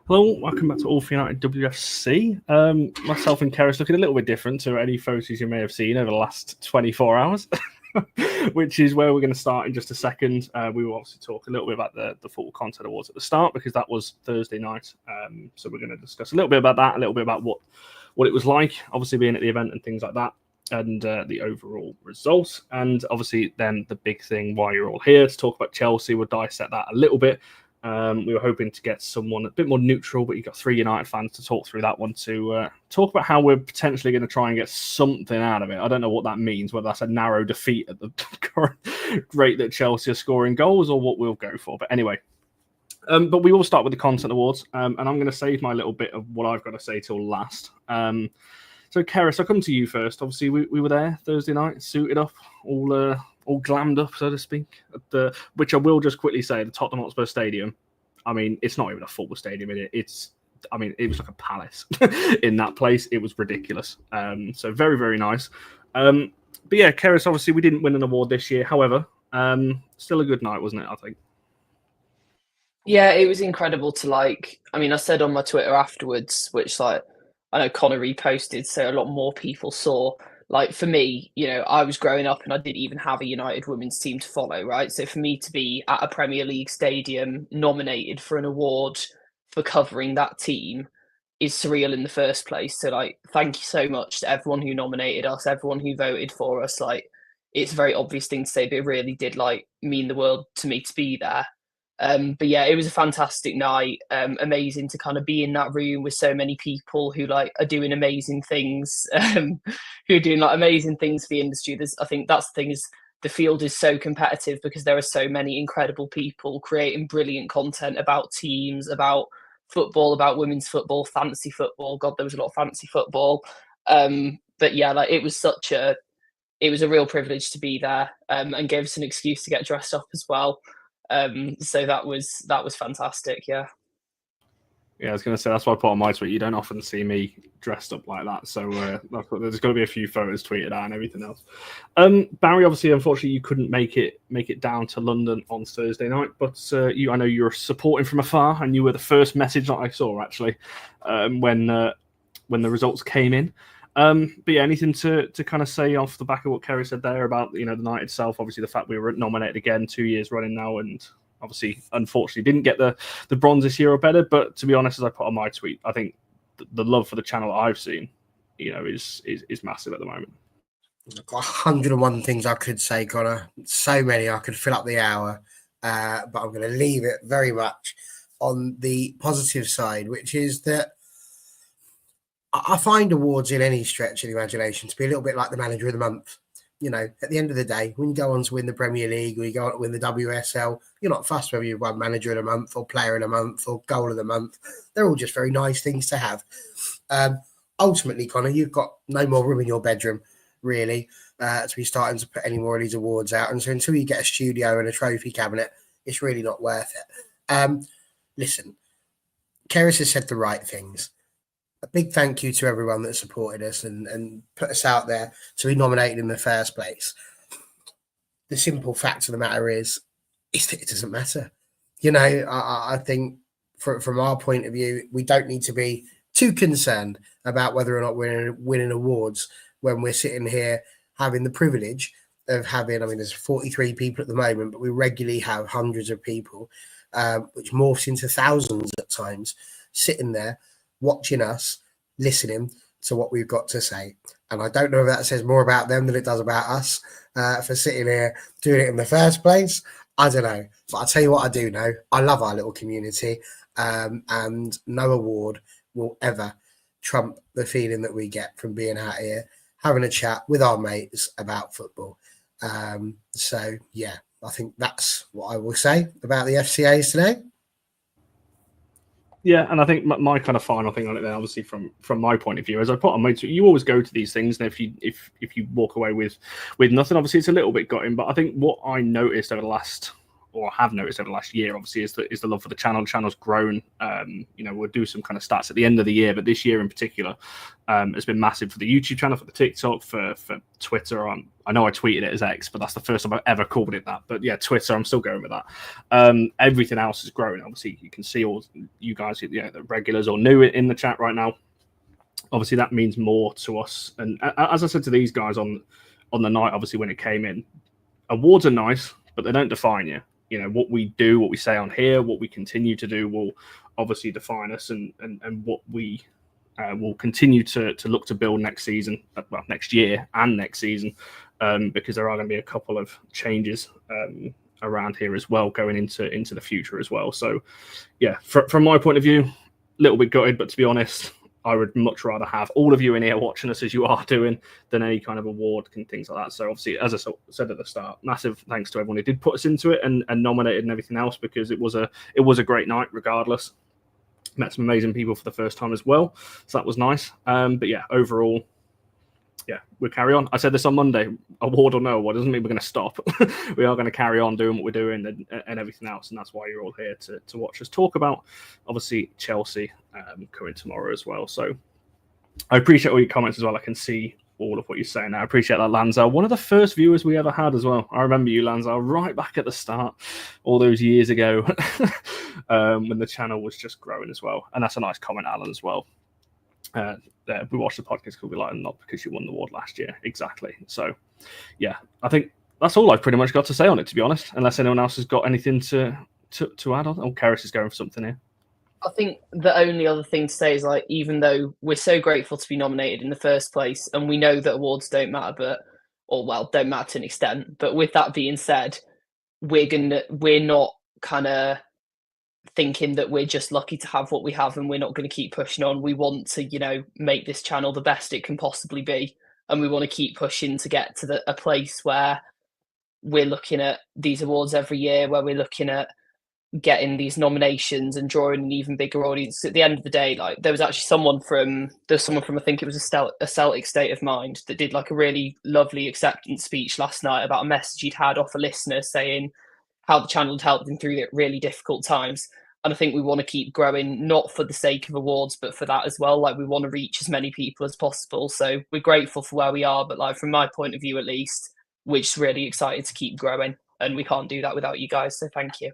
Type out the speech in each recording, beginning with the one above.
Hello, welcome back to All for United WFC. Myself and Keris looking a little bit different to any photos you may have seen over the last 24 hours, which is where we're going to start in just a second. We will obviously talk a little bit about the Football Content Awards at the start because that was Thursday night. So we're going to discuss a little bit about that, a little bit about what it was like, obviously being at the event and things like that, and the overall results. And obviously then the big thing why you're all here to talk about Chelsea. We'll dissect that a little bit. We were hoping to get someone a bit more neutral, but you've got three United fans to talk through that one to talk about how we're potentially going to try and get something out of it. I don't know what that means, whether that's a narrow defeat at the current rate that Chelsea are scoring goals or what we'll go for. But anyway, but we will start with the Content Awards, and I'm going to save my little bit of what I've got to say till last. So, Keris, I'll come to you first. Obviously, we were there Thursday night, suited up, all glammed up, so to speak, which I will just quickly say, the Tottenham Hotspur Stadium, I mean, it's not even a football stadium. It was like a palace in that place. It was ridiculous. So very, very nice. But yeah, Keris, obviously we didn't win an award this year. However, still a good night, wasn't it, I think? Yeah, it was incredible to I said on my Twitter afterwards, which I know Connor reposted, so a lot more people saw. For me, I was growing up and I didn't even have a United women's team to follow, right? So for me to be at a Premier League stadium nominated for an award for covering that team is surreal in the first place. So thank you so much to everyone who nominated us, everyone who voted for us. It's a very obvious thing to say, but it really did mean the world to me to be there. But yeah, it was a fantastic night. Amazing to kind of be in that room with so many people who are doing amazing things, who are doing amazing things for the industry. I think that's the thing is the field is so competitive because there are so many incredible people creating brilliant content about teams, about football, about women's football, fantasy football. God, there was a lot of fantasy football. But yeah, it was a real privilege to be there, and gave us an excuse to get dressed up as well. So that was fantastic. Yeah, I was going to say, that's why I put on my tweet. You don't often see me dressed up like that. So there's got to be a few photos tweeted out and everything else. Barry, obviously, unfortunately, you couldn't make it down to London on Thursday night. But I know you were supporting from afar, and you were the first message that I saw, actually, when the results came in. But yeah, anything to kind of say off the back of what Kerry said there about the night itself? Obviously, the fact we were nominated again 2 years running now, and obviously, unfortunately, didn't get the bronze this year or better. But to be honest, as I put on my tweet, I think the love for the channel I've seen, is massive at the moment. I've got 101 things I could say, Connor. So many I could fill up the hour, but I'm going to leave it very much on the positive side, which is that I find awards in any stretch of the imagination to be a little bit like the manager of the month. At the end of the day, when you go on to win the Premier League or you go on to win the WSL, you're not fussed whether you've won manager of the month or player of the month or goal of the month. They're all just very nice things to have. Ultimately, Connor, you've got no more room in your bedroom, really, to be starting to put any more of these awards out. And so until you get a studio and a trophy cabinet, it's really not worth it. Listen, Keris has said the right things. A big thank you to everyone that supported us and put us out there to be nominated in the first place. The simple fact of the matter is it doesn't matter. I think from our point of view, we don't need to be too concerned about whether or not we're winning awards when we're sitting here having the privilege of having, there's 43 people at the moment, but we regularly have hundreds of people, which morphs into thousands at times, sitting there watching us, listening to what we've got to say. And I don't know if that says more about them than it does about us for sitting here doing it in the first place. I don't know. But I'll tell you what I do know. I love our little community, and no award will ever trump the feeling that we get from being out here, having a chat with our mates about football. So, yeah, I think that's what I will say about the FCAs today. Yeah, and I think my kind of final thing on it then, obviously from my point of view, as I put on my tweet, you always go to these things, and if you walk away with nothing, obviously it's a little bit gutting. But I think what I noticed over the last, or have noticed over the last year, obviously, is the love for the channel. The channel's grown. We'll do some kind of stats at the end of the year, but this year in particular has been massive for the YouTube channel, for the TikTok, for Twitter. I know I tweeted it as X, but that's the first time I've ever called it that. But yeah, Twitter, I'm still going with that. Everything else is growing. Obviously, you can see all you guys, the regulars or new in the chat right now. Obviously, that means more to us. And as I said to these guys on the night, obviously, when it came in, awards are nice, but they don't define you. What we do, what we say on here, what we continue to do will obviously define us, and what we will continue to look to build next season, next year and next season, because there are going to be a couple of changes around here as well going into the future as well. So, yeah, from my point of view, a little bit gutted, but to be honest, I would much rather have all of you in here watching us as you are doing than any kind of award and things like that. So obviously, as I said at the start, massive thanks to everyone who did put us into it and nominated and everything else, because it was a great night regardless. Met some amazing people for the first time as well, so that was nice. But yeah, overall, yeah, we'll carry on. I said this on Monday, award or no award doesn't mean we're going to stop. We are going to carry on doing what we're doing and everything else, and that's why you're all here to watch us talk about, obviously, Chelsea coming tomorrow as well. So I appreciate all your comments as well. I can see all of what you're saying. I appreciate that, Lanzar. One of the first viewers we ever had as well. I remember you, Lanzar, right back at the start, all those years ago, when the channel was just growing as well. And that's a nice comment, Alan, as well. We watched the podcast because we like, not because you won the award last year. Exactly. So, yeah, I think that's all I've pretty much got to say on it, to be honest, unless anyone else has got anything to add on. Oh, Karis is going for something here. I think the only other thing to say is, like, even though we're so grateful to be nominated in the first place, and we know that awards don't matter, don't matter to an extent. But with that being said, we're not kind of thinking that we're just lucky to have what we have and we're not going to keep pushing on. We want to, make this channel the best it can possibly be, and we want to keep pushing to get to a place where we're looking at these awards every year, where we're looking at getting these nominations and drawing an even bigger audience. At the end of the day, like, there was actually someone from I think it was a Celtic State of Mind that did like a really lovely acceptance speech last night about a message he'd had off a listener saying how the channel had helped him through really difficult times. And I think we want to keep growing, not for the sake of awards, but for that as well. Like, we want to reach as many people as possible. So we're grateful for where we are, but like, from my point of view, at least, we're just really excited to keep growing, and we can't do that without you guys. So thank you.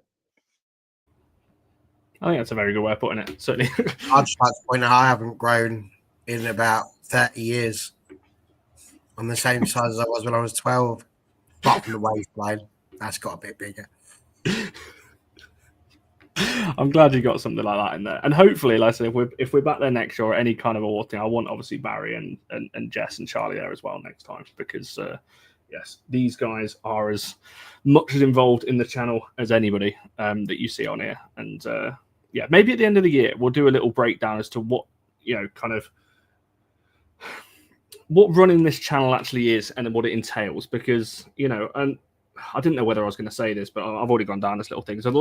I think that's a very good way of putting it, certainly. I'd just like to point out I haven't grown in about 30 years. I'm the same size as I was when I was 12, apart from the waistline. That's got a bit bigger. I'm glad you got something like that in there. And hopefully, like I said, if we're back there next year or any kind of award thing, I want obviously Barry and Jess and Charlie there as well next time, because yes, these guys are as much as involved in the channel as anybody that you see on here. And yeah, maybe at the end of the year, we'll do a little breakdown as to what, kind of what running this channel actually is and what it entails, because, and I didn't know whether I was going to say this, but I've already gone down this little thing. So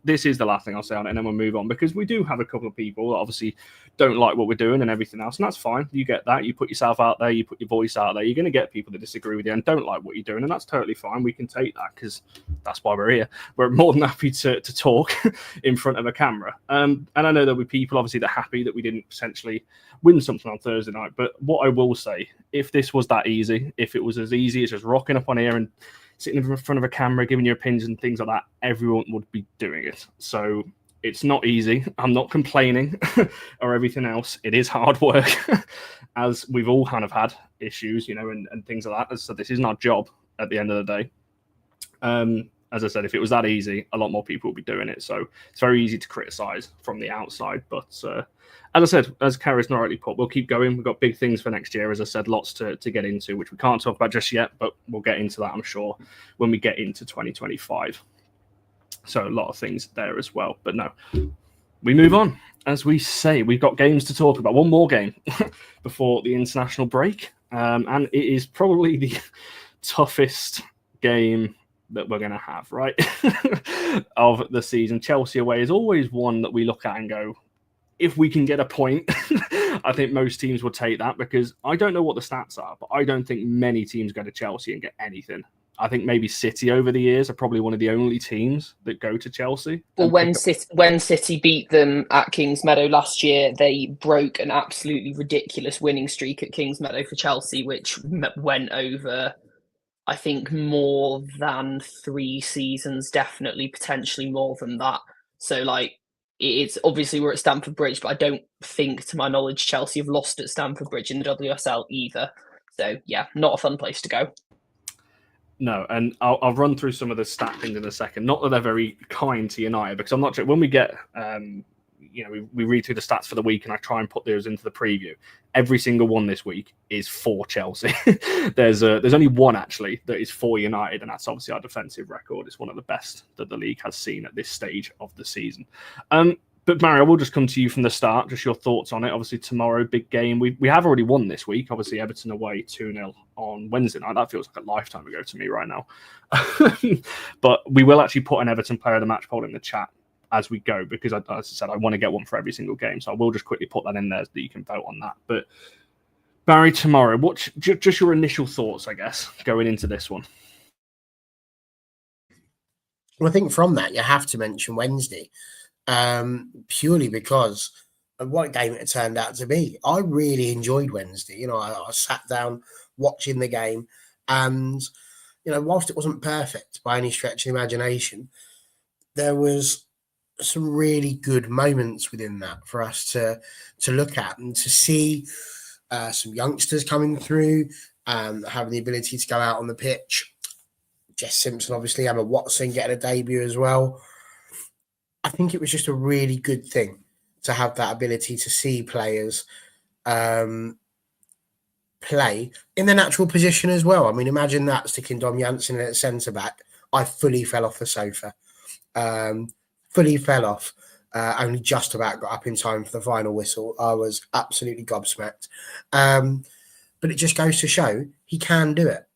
this is the last thing I'll say on it, and then we'll move on, because we do have a couple of people that obviously don't like what we're doing and everything else, and that's fine. You get that. You put yourself out there. You put your voice out there. You're going to get people that disagree with you and don't like what you're doing, and that's totally fine. We can take that, because that's why we're here. We're more than happy to talk in front of a camera. And I know there'll be people, obviously, that are happy that we didn't potentially win something on Thursday night, but what I will say, if this was that easy, if it was as easy as just rocking up on here and sitting in front of a camera, giving your opinions and things like that, everyone would be doing it. So it's not easy. I'm not complaining or everything else. It is hard work, as we've all kind of had issues, and things like that. So this isn't our job at the end of the day. As I said, if it was that easy, a lot more people would be doing it. So it's very easy to criticize from the outside. But as I said, as Karis rightly put, we'll keep going. We've got big things for next year, as I said, lots to get into, which we can't talk about just yet, but we'll get into that, I'm sure, when we get into 2025. So a lot of things there as well. But no, we move on. As we say, we've got games to talk about. One more game before the international break. And it is probably the toughest game that we're going to have, right, of the season. Chelsea away is always one that we look at and go, if we can get a point, I think most teams will take that, because I don't know what the stats are, but I don't think many teams go to Chelsea and get anything. I think maybe City over the years are probably one of the only teams that go to Chelsea. Well, when City beat them at Kingsmeadow last year, they broke an absolutely ridiculous winning streak at Kingsmeadow for Chelsea, which went over, I think, more than 3 seasons, definitely, potentially more than that. So, like, it's obviously we're at Stamford Bridge, but I don't think, to my knowledge, Chelsea have lost at Stamford Bridge in the WSL either. So, yeah, not a fun place to go. No, and I'll run through some of the stat things in a second. Not that they're very kind to United, because I'm not sure when we get, we read through the stats for the week, and I try and put those into the preview. Every single one this week is for Chelsea. There's only one actually that is for United, and that's obviously our defensive record. It's one of the best that the league has seen at this stage of the season. But Mario, we'll just come to you from the start. Just your thoughts on it. Obviously, tomorrow, big game. We have already won this week. Obviously, Everton away 2-0 on Wednesday night. That feels like a lifetime ago to me right now. But we will actually put an Everton player of the match poll in the chat as we go, because, as I said, I want to get one for every single game. So I will just quickly put that in there so that you can vote on that. But Barry, tomorrow, what's just your initial thoughts, I guess, going into this one? Well, I think from that, you have to mention Wednesday. Purely because of what game it turned out to be. I really enjoyed Wednesday. I sat down watching the game, and whilst it wasn't perfect by any stretch of the imagination, there was some really good moments within that for us to look at and to see some youngsters coming through, having the ability to go out on the pitch. Jess Simpson, obviously, Emma Watson getting a debut as well. I think it was just a really good thing to have that ability to see players play in their natural position as well. I mean, imagine that, sticking Dom Janssen at centre-back. I fully fell off the sofa. Fully fell off. Only just about got up in time for the final whistle. I was absolutely gobsmacked. But it just goes to show he can do it.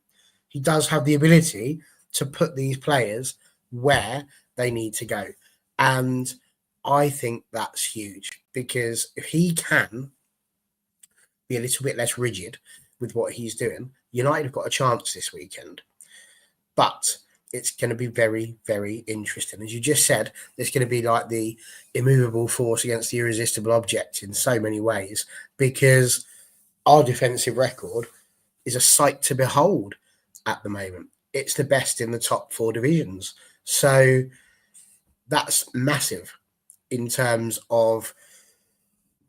He does have the ability to put these players where they need to go. And I think that's huge, because if he can be a little bit less rigid with what he's doing, United have got a chance this weekend. But it's going to be very, very interesting. As you just said, it's going to be like the immovable force against the irresistible object in so many ways, because our defensive record is a sight to behold at the moment. It's the best in the top 4 divisions. So that's massive in terms of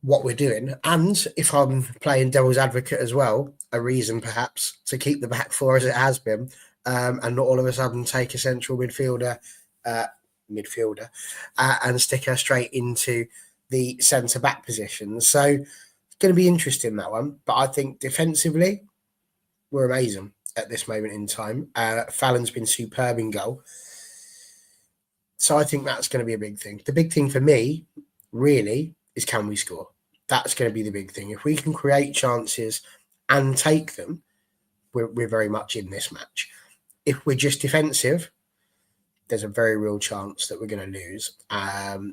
what we're doing. And if I'm playing devil's advocate as well, a reason perhaps to keep the back 4 as it has been, and not all of a sudden take a central midfielder and stick her straight into the centre-back position. So it's going to be interesting, that one. But I think defensively, we're amazing at this moment in time. Fallon's been superb in goal. So I think that's going to be a big thing. The big thing for me, really, is can we score? That's going to be the big thing. If we can create chances and take them, we're very much in this match. If we're just defensive, there's a very real chance that we're going to lose,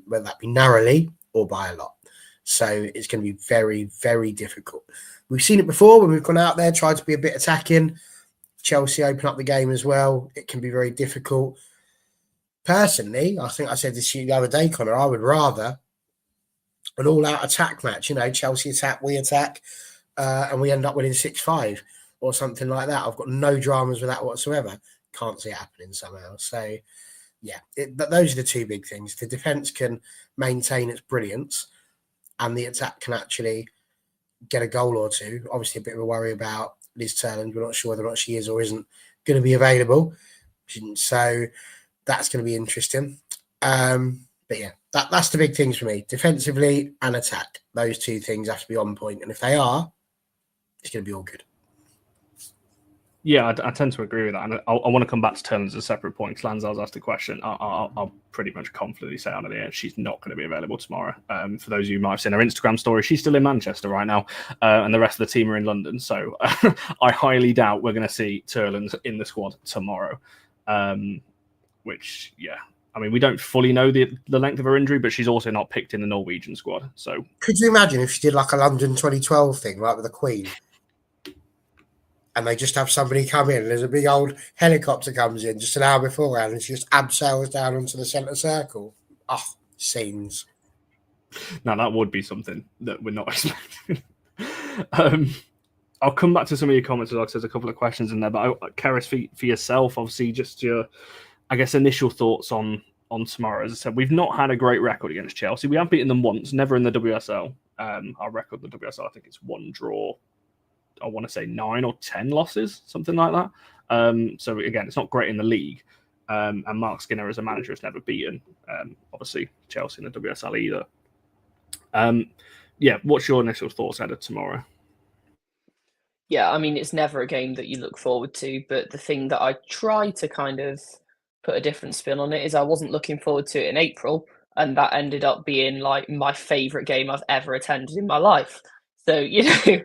whether that be narrowly or by a lot. So it's going to be very, very difficult. We've seen it before when we've gone out there, tried to be a bit attacking. Chelsea open up the game as well. It can be very difficult. Personally, I think I said this to you the other day, Connor, I would rather an all-out attack match. Chelsea attack, we attack, and we end up winning 6-5 or something like that. I've got no dramas with that whatsoever. Can't see it happening somehow. So, yeah, those are the 2 big things. The defence can maintain its brilliance, and the attack can actually get a goal or 2. Obviously, a bit of a worry about Liz Terland. We're not sure whether or not she is or isn't going to be available. So that's going to be interesting. But yeah, that's the big things for me. Defensively and attack. Those 2 things have to be on point. And if they are, it's going to be all good. Yeah, I tend to agree with that. And I want to come back to Terland as a separate point, because Lanzar's asked a question. I'll pretty much confidently say out of the air she's not going to be available tomorrow. For those of you who might have seen her Instagram story, she's still in Manchester right now, and the rest of the team are in London. So I highly doubt we're going to see Terland in the squad tomorrow. Which, yeah, I mean, we don't fully know the length of her injury, but she's also not picked in the Norwegian squad. So could you imagine if she did like a London 2012 thing, like with the Queen? and they just have somebody come in, and there's a big old helicopter comes in just an hour beforehand, and she just abseils down onto the centre circle. Oh, scenes. Now, that would be something that we're not expecting. I'll come back to some of your comments. Like, there's a couple of questions in there, but Keris, for yourself, obviously, just your, I guess, initial thoughts on tomorrow. As I said, we've not had a great record against Chelsea. We have beaten them once, never in the WSL. Our record in the WSL, I think it's 1 draw. I want to say 9 or 10 losses, something like that. So again, it's not great in the league. And Mark Skinner as a manager has never beaten, obviously, Chelsea in the WSL either. What's your initial thoughts ahead of tomorrow? Yeah, I mean, it's never a game that you look forward to, but the thing that I try to kind of put a different spin on it is I wasn't looking forward to it in April, and that ended up being like my favourite game I've ever attended in my life. So, you know,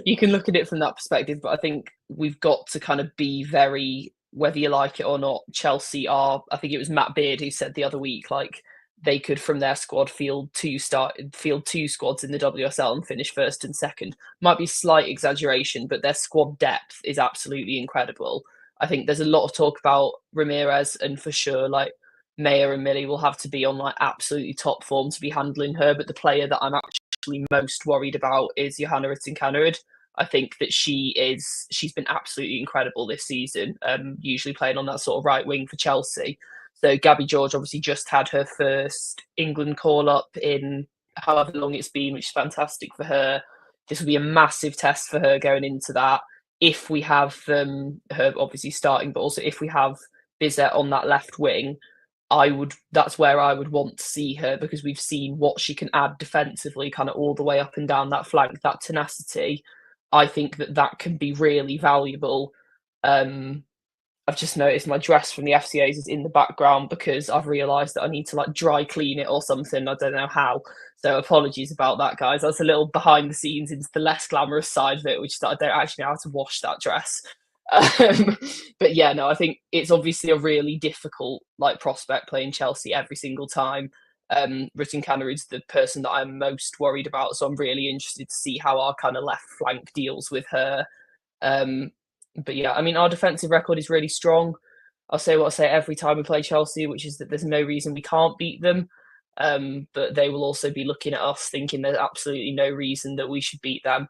you can look at it from that perspective, but I think we've got to kind of be very, whether you like it or not, Chelsea are, I think it was Matt Beard who said the other week, like, they could from their squad field two squads in the WSL and finish first and second. Might be slight exaggeration, but their squad depth is absolutely incredible. I think there's a lot of talk about Ramirez, and for sure, like Maya and Millie will have to be on like absolutely top form to be handling her. But the player that I'm actually most worried about is Johanna Rytting-Kaneryd. I think that she's been absolutely incredible this season, usually playing on that sort of right wing for Chelsea. So Gabby George obviously just had her first England call-up in however long it's been, which is fantastic for her. This will be a massive test for her going into that. If we have her obviously starting, but also if we have Bizet on that left wing, that's where I would want to see her, because we've seen what she can add defensively, kind of all the way up and down that flank, that tenacity. I think that can be really valuable. I've just noticed my dress from the FCAs is in the background because I've realised that I need to like dry clean it or something. I don't know how. So apologies about that, guys. That's a little behind the scenes into the less glamorous side of it, which is that I don't actually know how to wash that dress. But yeah, no, I think it's obviously a really difficult like prospect playing Chelsea every single time. Rytting-Kaneryd's the person that I'm most worried about, so I'm really interested to see how our kind of left flank deals with her. But yeah, I mean, our defensive record is really strong. I'll say what I say every time we play Chelsea, which is that there's no reason we can't beat them. But they will also be looking at us thinking there's absolutely no reason that we should beat them.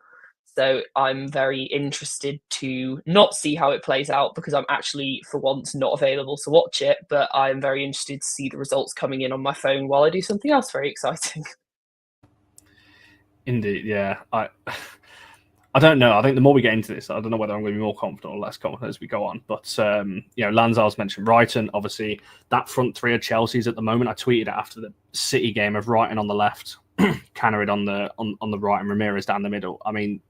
So I'm very interested to not see how it plays out, because I'm actually, for once, not available to watch it. But I'm very interested to see the results coming in on my phone while I do something else very exciting. Indeed, yeah. I don't know. I think the more we get into this, I don't know whether I'm going to be more confident or less confident as we go on. But, Lanzar's mentioned Brighton. Obviously, that front three of Chelsea's at the moment. I tweeted it after the City game of Brighton on the left, Kaneryd on the right, and Ramirez down the middle. I mean,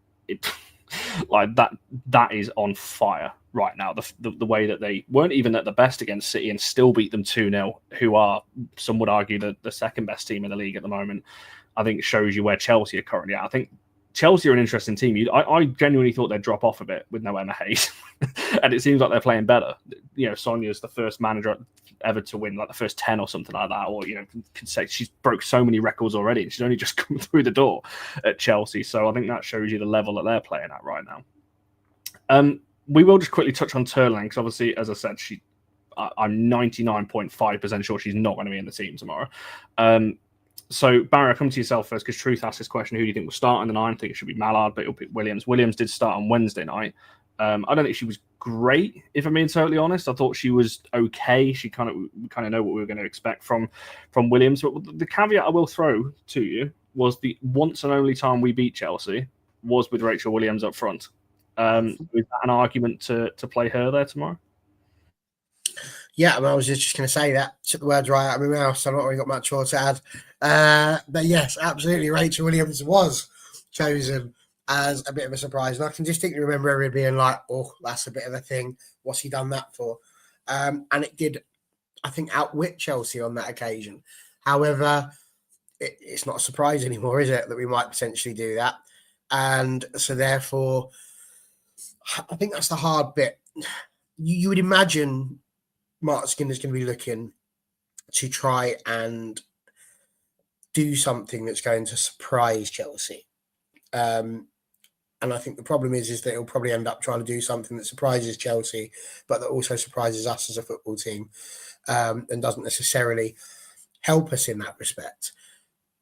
that is on fire right now. The way that they weren't even at the best against City and still beat them 2-0, who are, some would argue, the second best team in the league at the moment, I think shows you where Chelsea are currently at. I think Chelsea are an interesting team. I genuinely thought they'd drop off a bit with no Emma Hayes, and it seems like they're playing better. Sonia's the first manager ever to win like the first 10 or something like that, or could say she's broke so many records already, and she's only just come through the door at Chelsea. So I think that shows you the level that they're playing at right now. We will just quickly touch on Terland, because obviously, as I said, I'm 99.5% sure she's not going to be in the team tomorrow. So, Barry, I'll come to yourself first, because Truth asked this question: who do you think will start in the 9? I think it should be Mallard, but it'll pick Williams. Williams did start on Wednesday night. I don't think she was great, if I'm being totally honest. I thought she was okay. We kind of know what we were going to expect from Williams. But the caveat I will throw to you was the once and only time we beat Chelsea was with Rachel Williams up front. Is that an argument to play her there tomorrow? Yeah, I was just going to say that. Took the words right out of my mouth, so I've not really got much more to add. But yes, absolutely, Rachel Williams was chosen as a bit of a surprise. And I can distinctly remember everyone being like, oh, that's a bit of a thing. What's he done that for? And it did, I think, outwit Chelsea on that occasion. However, it's not a surprise anymore, is it, that we might potentially do that? And so therefore, I think that's the hard bit. You would imagine Mark Skinner's going to be looking to try and do something that's going to surprise Chelsea. And I think the problem is that he'll probably end up trying to do something that surprises Chelsea, but that also surprises us as a football team, and doesn't necessarily help us in that respect.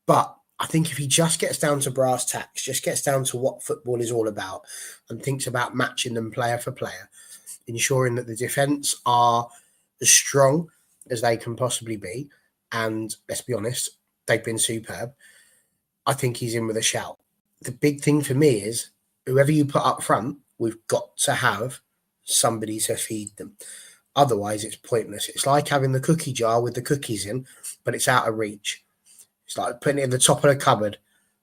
But I think if he just gets down to brass tacks, just gets down to what football is all about, and thinks about matching them player for player, ensuring that the defence are as strong as they can possibly be, and let's be honest, they've been superb, I think he's in with a shout. The big thing for me is, whoever you put up front, we've got to have somebody to feed them. Otherwise, it's pointless. It's like having the cookie jar with the cookies in, but it's out of reach. It's like putting it in the top of the cupboard.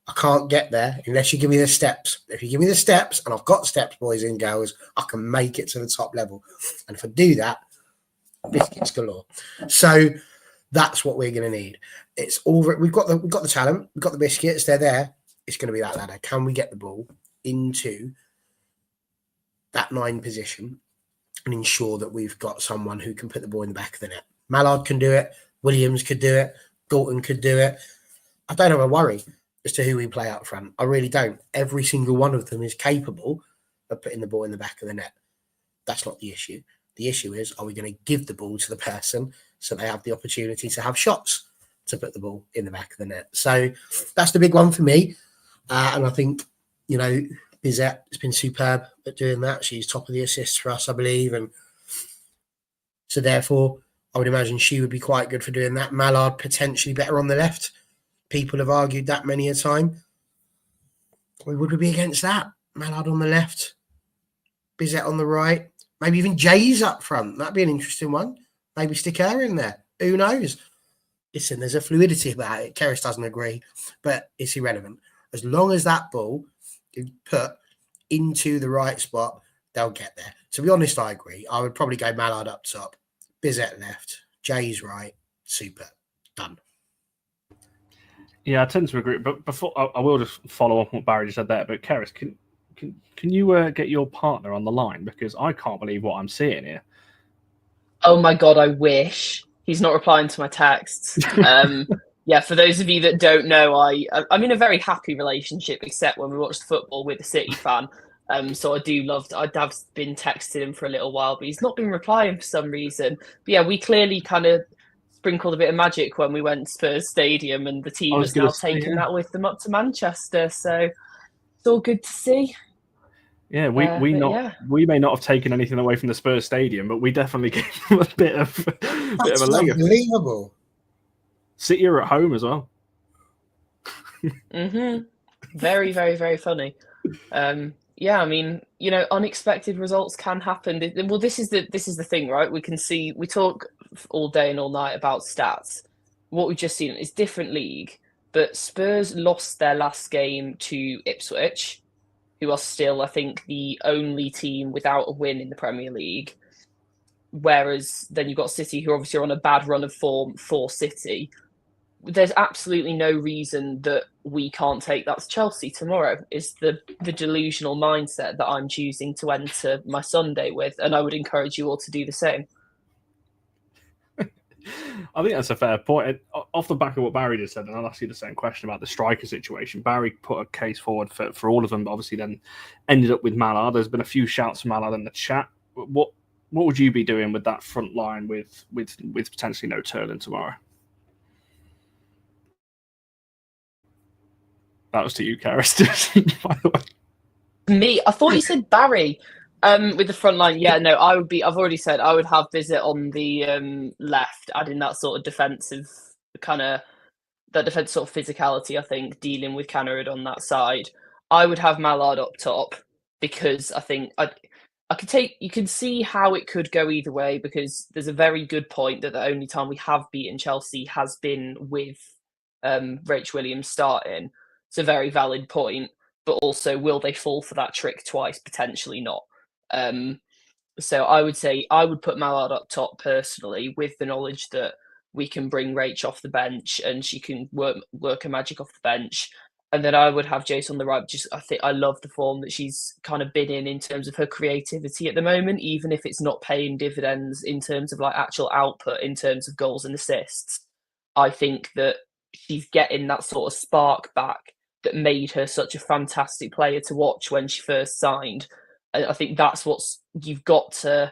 I can't get there unless you give me the steps. If you give me the steps, and I've got steps, boys and girls, I can make it to the top level. And if I do that, biscuits galore. So that's what we're going to need. It's all we've got the talent, we've got the biscuits, they're there. It's going to be that ladder. Can we get the ball into that 9 position and ensure that we've got someone who can put the ball in the back of the net? Mallard can do it. Williams could do it. Dalton could do it. I don't have a worry as to who we play up front. I really don't. Every single one of them is capable of putting the ball in the back of the net. That's not the issue. The issue is, are we going to give the ball to the person so they have the opportunity to have shots to put the ball in the back of the net? So that's the big one for me. And I think, Bizet has been superb at doing that. She's top of the assists for us, I believe. And so therefore, I would imagine she would be quite good for doing that. Mallard potentially better on the left. People have argued that many a time. Would we be against that? Mallard on the left, Bizet on the right, maybe even Jay's up front. That'd be an interesting one. Maybe stick her in there. Who knows? Listen, there's a fluidity about it. Keris doesn't agree, but it's irrelevant. As long as that ball is put into the right spot, they'll get there. To be honest, I agree. I would probably go Mallard up top, Bizet left, Jay's right, super, done. Yeah, I tend to agree. But before I will just follow up on what Barry just said there. But Keris, can you get your partner on the line, because I can't believe what I'm seeing here. Oh my God, I wish. He's not replying to my texts. Yeah, for those of you that don't know, I'm in a very happy relationship, except when we watch the football with a City fan. So I have been texting him for a little while, but he's not been replying for some reason. But yeah, we clearly kind of sprinkled a bit of magic when we went to Spurs Stadium, and the team has now taken that with them up to Manchester. So it's all good to see. Yeah, we may not have taken anything away from the Spurs Stadium, but we definitely gave them a bit of a leg. Unbelievable. City are at home as well. Very, very, very funny. Yeah, I mean, unexpected results can happen. Well, this is the thing, right? We talk all day and all night about stats. What we've just seen is different league, but Spurs lost their last game to Ipswich, who are still, I think, the only team without a win in the Premier League. Whereas then you've got City, who obviously are on a bad run of form for City. There's absolutely no reason that we can't take that to Chelsea tomorrow. Is the delusional mindset that I'm choosing to enter my Sunday with, and I would encourage you all to do the same. I think that's a fair point. Off the back of what Barry just said, and I'll ask you the same question about the striker situation. Barry put a case forward for all of them, but obviously then ended up with Mallard. There's been a few shouts from Mallard in the chat. What would you be doing with that front line with potentially no Terland tomorrow? That was to you, Keris, by the way. Me? I thought you said Barry. With the front line, yeah, no, I've already said I would have Bizet on the left, adding that sort of defensive sort of physicality, I think, dealing with Canard on that side. I would have Mallard up top, because I think you can see how it could go either way, because there's a very good point that the only time we have beaten Chelsea has been with Rach Williams starting. It's a very valid point, but also, will they fall for that trick twice? Potentially not. So I would say I would put Mallard up top personally, with the knowledge that we can bring Rach off the bench and she can work a magic off the bench. And then I would have Jace on the right. I think I love the form that she's kind of been in terms of her creativity at the moment, even if it's not paying dividends in terms of like actual output, in terms of goals and assists. I think that she's getting that sort of spark back that made her such a fantastic player to watch when she first signed. I think that's what's you've got to.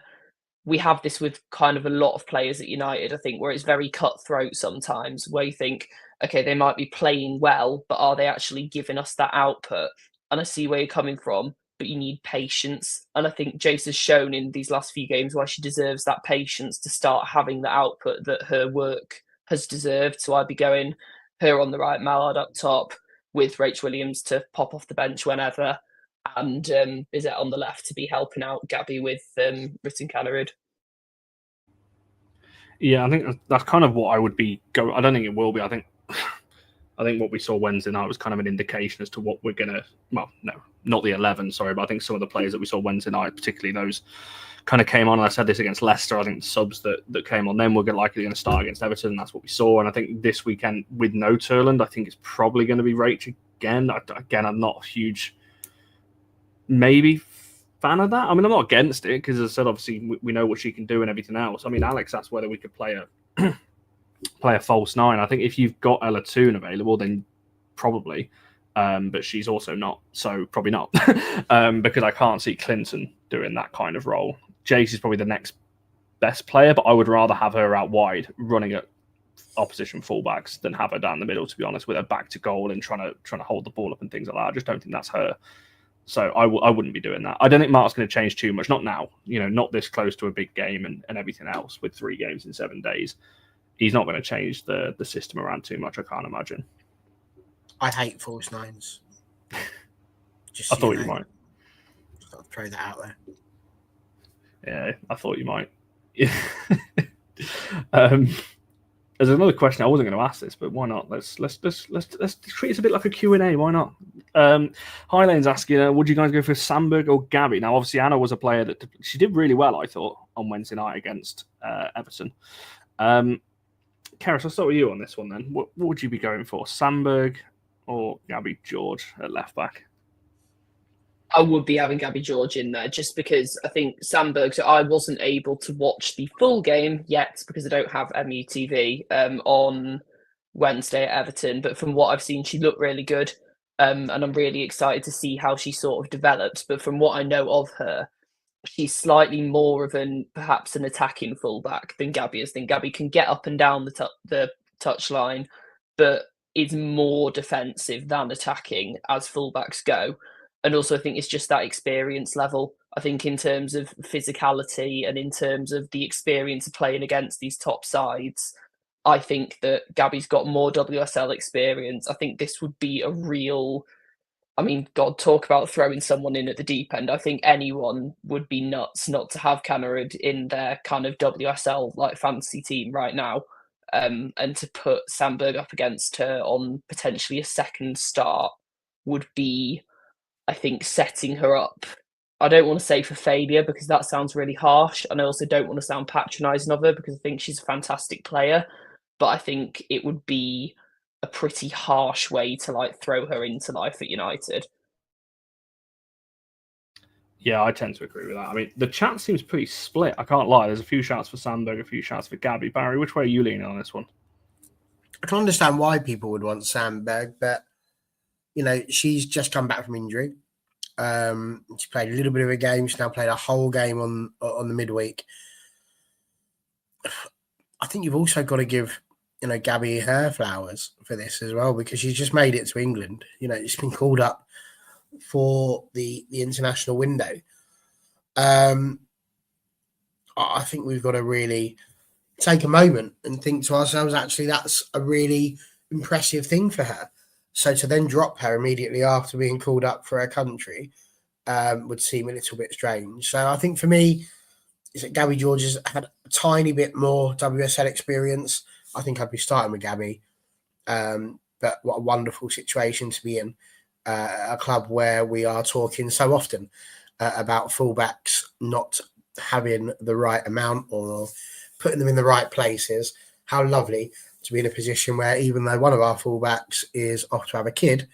We have this with kind of a lot of players at United, I think, where it's very cutthroat sometimes, where you think, okay, they might be playing well, but are they actually giving us that output? And I see where you're coming from, but you need patience. And I think Jace has shown in these last few games why she deserves that patience to start having the output that her work has deserved. So I'd be going her on the right, Mallard up top, with Rach Williams to pop off the bench whenever, and Bizet on the left to be helping out Gabby with Ritten Cannerid. Yeah, I think that's kind of what I would be going. I don't think it will be. I think what we saw Wednesday night was kind of an indication as to what we're gonna. Well, no, not the 11. Sorry, but I think some of the players that we saw Wednesday night, particularly those, kind of came on. And I said this against Leicester. I think the subs that came on then were likely going to start against Everton, and that's what we saw. And I think this weekend with no Terland, I think it's probably going to be Rach again. Again, I'm not a huge maybe fan of that. I mean, I'm not against it because, as I said, obviously we know what she can do and everything else. I mean, Alex asked whether we could play a false nine. I think if you've got Ella Toon available, then probably. But she's also not, so probably not. Because I can't see Clinton doing that kind of role. Jace is probably the next best player, but I would rather have her out wide running at opposition fullbacks than have her down the middle, to be honest, with her back to goal and trying to hold the ball up and things like that. I just don't think that's her. So I wouldn't be doing that. I don't think Mark's going to change too much. Not now, not this close to a big game and everything else with 3 games in 7 days. He's not going to change the system around too much, I can't imagine. I hate false nines. I thought you might. Just got to throw that out there. Yeah, I thought you might. There's another question. I wasn't going to ask this, but why not? Let's treat this a bit like a Q&A. Why not? Highlane's asking, would you guys go for Sandberg or Gabby? Now, obviously, Anna was a player that she did really well, I thought, on Wednesday night against Everton. Keris, I'll start with you on this one then. What would you be going for, Sandberg or Gabby George at left back? I would be having Gabby George in there just because I think Sandberg, so I wasn't able to watch the full game yet because I don't have MUTV on Wednesday at Everton. But from what I've seen, she looked really good. And I'm really excited to see how she sort of develops. But from what I know of her, she's slightly more of perhaps an attacking fullback than Gabby is. I think Gabby can get up and down the touchline, but is more defensive than attacking as fullbacks go. And also, I think it's just that experience level. I think in terms of physicality and in terms of the experience of playing against these top sides, I think that Gabby's got more WSL experience. I think this would be a real, God, talk about throwing someone in at the deep end. I think anyone would be nuts not to have Cannerid in their kind of WSL like fantasy team right now. And to put Sandberg up against her on potentially a second start would be, I think, setting her up. I don't want to say for failure because that sounds really harsh. And I also don't want to sound patronising of her because I think she's a fantastic player. But I think it would be a pretty harsh way to throw her into life at United. Yeah, I tend to agree with that. I mean, the chat seems pretty split. I can't lie. There's a few shouts for Sandberg, a few shouts for Gabby. Barry, which way are you leaning on this one? I can understand why people would want Sandberg, but she's just come back from injury. She played a little bit of a game. She's now played a whole game on the midweek. I think you've also got to give Gabby her flowers for this as well because she's just made it to England. She's been called up for the international window. I think we've got to really take a moment and think to ourselves, actually, that's a really impressive thing for her. So to then drop her immediately after being called up for her country would seem a little bit strange. So I think for me, is that Gabby George has had a tiny bit more WSL experience. I think I'd be starting with Gabby. But what a wonderful situation to be in. A club where we are talking so often about fullbacks not having the right amount or putting them in the right places. How lovely to be in a position where even though one of our fullbacks is off to have a kid,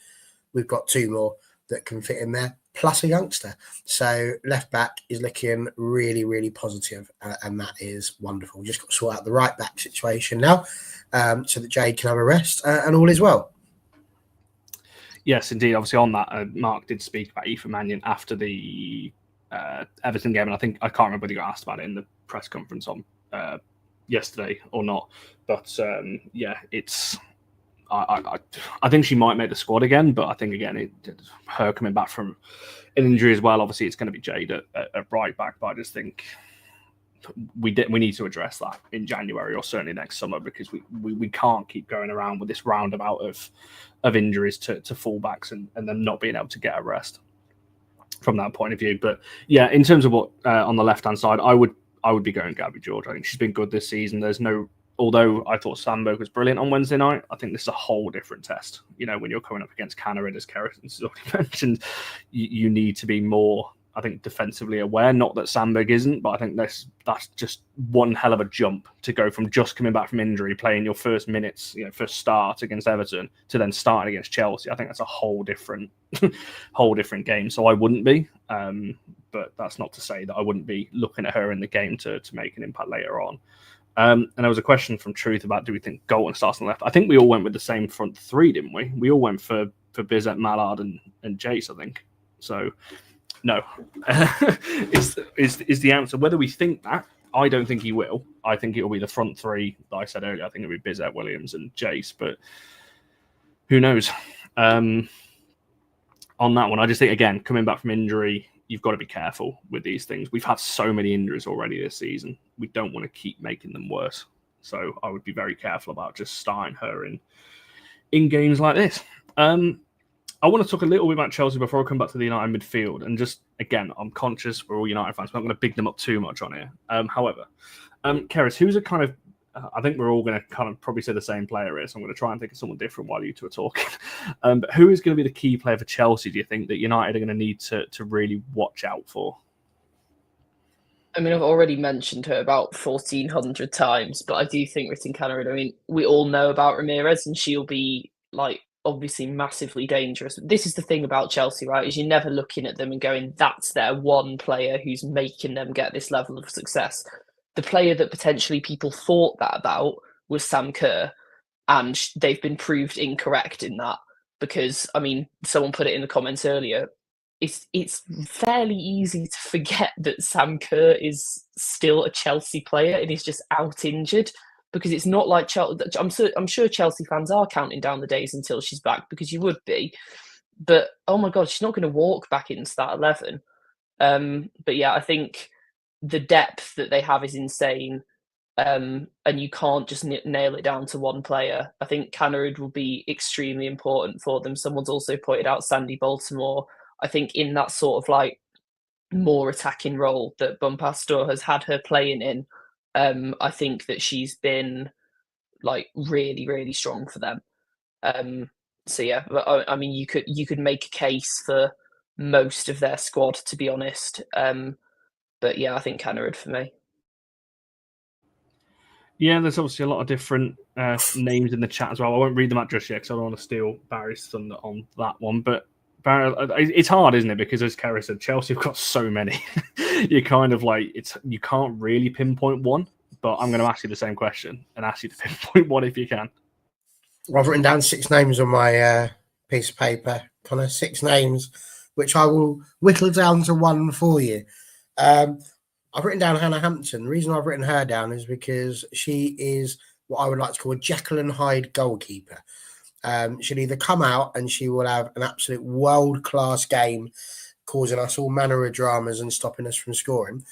we've got 2 more that can fit in there, plus a youngster. So left back is looking really, really positive, and that is wonderful. Just got to sort out the right back situation now so that Jade can have a rest and all is well. Yes, indeed. Obviously, on that, Mark did speak about Aoife Mannion after the Everton game, and I can't remember whether you got asked about it in the press conference on yesterday or not. But it's. I think she might make the squad again, but I think again, her coming back from an injury as well. Obviously, it's going to be Jade at right back, but I just think we need to address that in January or certainly next summer, because we can't keep going around with this roundabout of injuries to fullbacks and them not being able to get a rest from that point of view. But yeah, in terms of what on the left hand side, I would be going Gabby George. I think she's been good this season. Although I thought Sandberg was brilliant on Wednesday night, I think this is a whole different test. When you're coming up against Canary, as Kerrison has already mentioned, you need to be more, I think, defensively aware. Not that Sandberg isn't, but I think that's just one hell of a jump to go from just coming back from injury, playing your first minutes, first start against Everton, to then starting against Chelsea. I think that's a whole different game. So I wouldn't be, but that's not to say that I wouldn't be looking at her in the game to make an impact later on. And there was a question from Truth about, do we think Galton starts on the left? I think we all went with the same front three, didn't we? We all went for Bizet, Mallard, and Jace, I think. So, no, is the answer. Whether we think that, I don't think he will. I think it will be the front three that I said earlier. I think it'll be Bizet, Williams, and Jace, but who knows? On that one, I just think, again, coming back from injury, you've got to be careful with these things. We've had so many injuries already this season. We don't want to keep making them worse. So I would be very careful about just starting her in games like this. I want to talk a little bit about Chelsea before I come back to the United midfield. And just, again, I'm conscious we're all United fans, but I'm not going to big them up too much on here. However, Keris, who's a kind of, I think we're all going to kind of probably say the same player here, so I'm going to try and think of someone different while you two are talking. But who is going to be the key player for Chelsea, do you think, that United are going to need to really watch out for? I mean, I've already mentioned her about 1,400 times, but I do think Ritten Canary, I mean, we all know about Ramirez, and she'll be, obviously massively dangerous. This is the thing about Chelsea, right, is you're never looking at them and going, that's their one player who's making them get this level of success. The player that potentially people thought that about was Sam Kerr, and they've been proved incorrect in that, because, I mean, someone put it in the comments earlier, it's fairly easy to forget that Sam Kerr is still a Chelsea player and is just out injured, because it's not like Chelsea. I'm sure Chelsea fans are counting down the days until she's back, because you would be, but oh my God, she's not going to walk back into that 11. But yeah, I think the depth that they have is insane, and you can't just nail it down to one player. I think Canard will be extremely important for them. Someone's also pointed out Sandy Baltimore. I think in that sort of more attacking role that Bumpastor has had her playing in, I think that she's been really, really strong for them. So yeah, I mean, you could make a case for most of their squad, to be honest. But yeah, I think Canard for me. Yeah, there's obviously a lot of different names in the chat as well. I won't read them out just yet because I don't want to steal Barry's thunder on that one. But Barry, it's hard, isn't it? Because as Kerry said, Chelsea have got so many. You're kind of you can't really pinpoint one. But I'm going to ask you the same question and ask you to pinpoint one if you can. I've written down 6 names on my piece of paper, Connor. 6 names, which I will whittle down to 1 for you. I've written down Hannah Hampton. The reason I've written her down is because she is what I would like to call a Jekyll and Hyde goalkeeper. She'll either come out and she will have an absolute world-class game, causing us all manner of dramas and stopping us from scoring,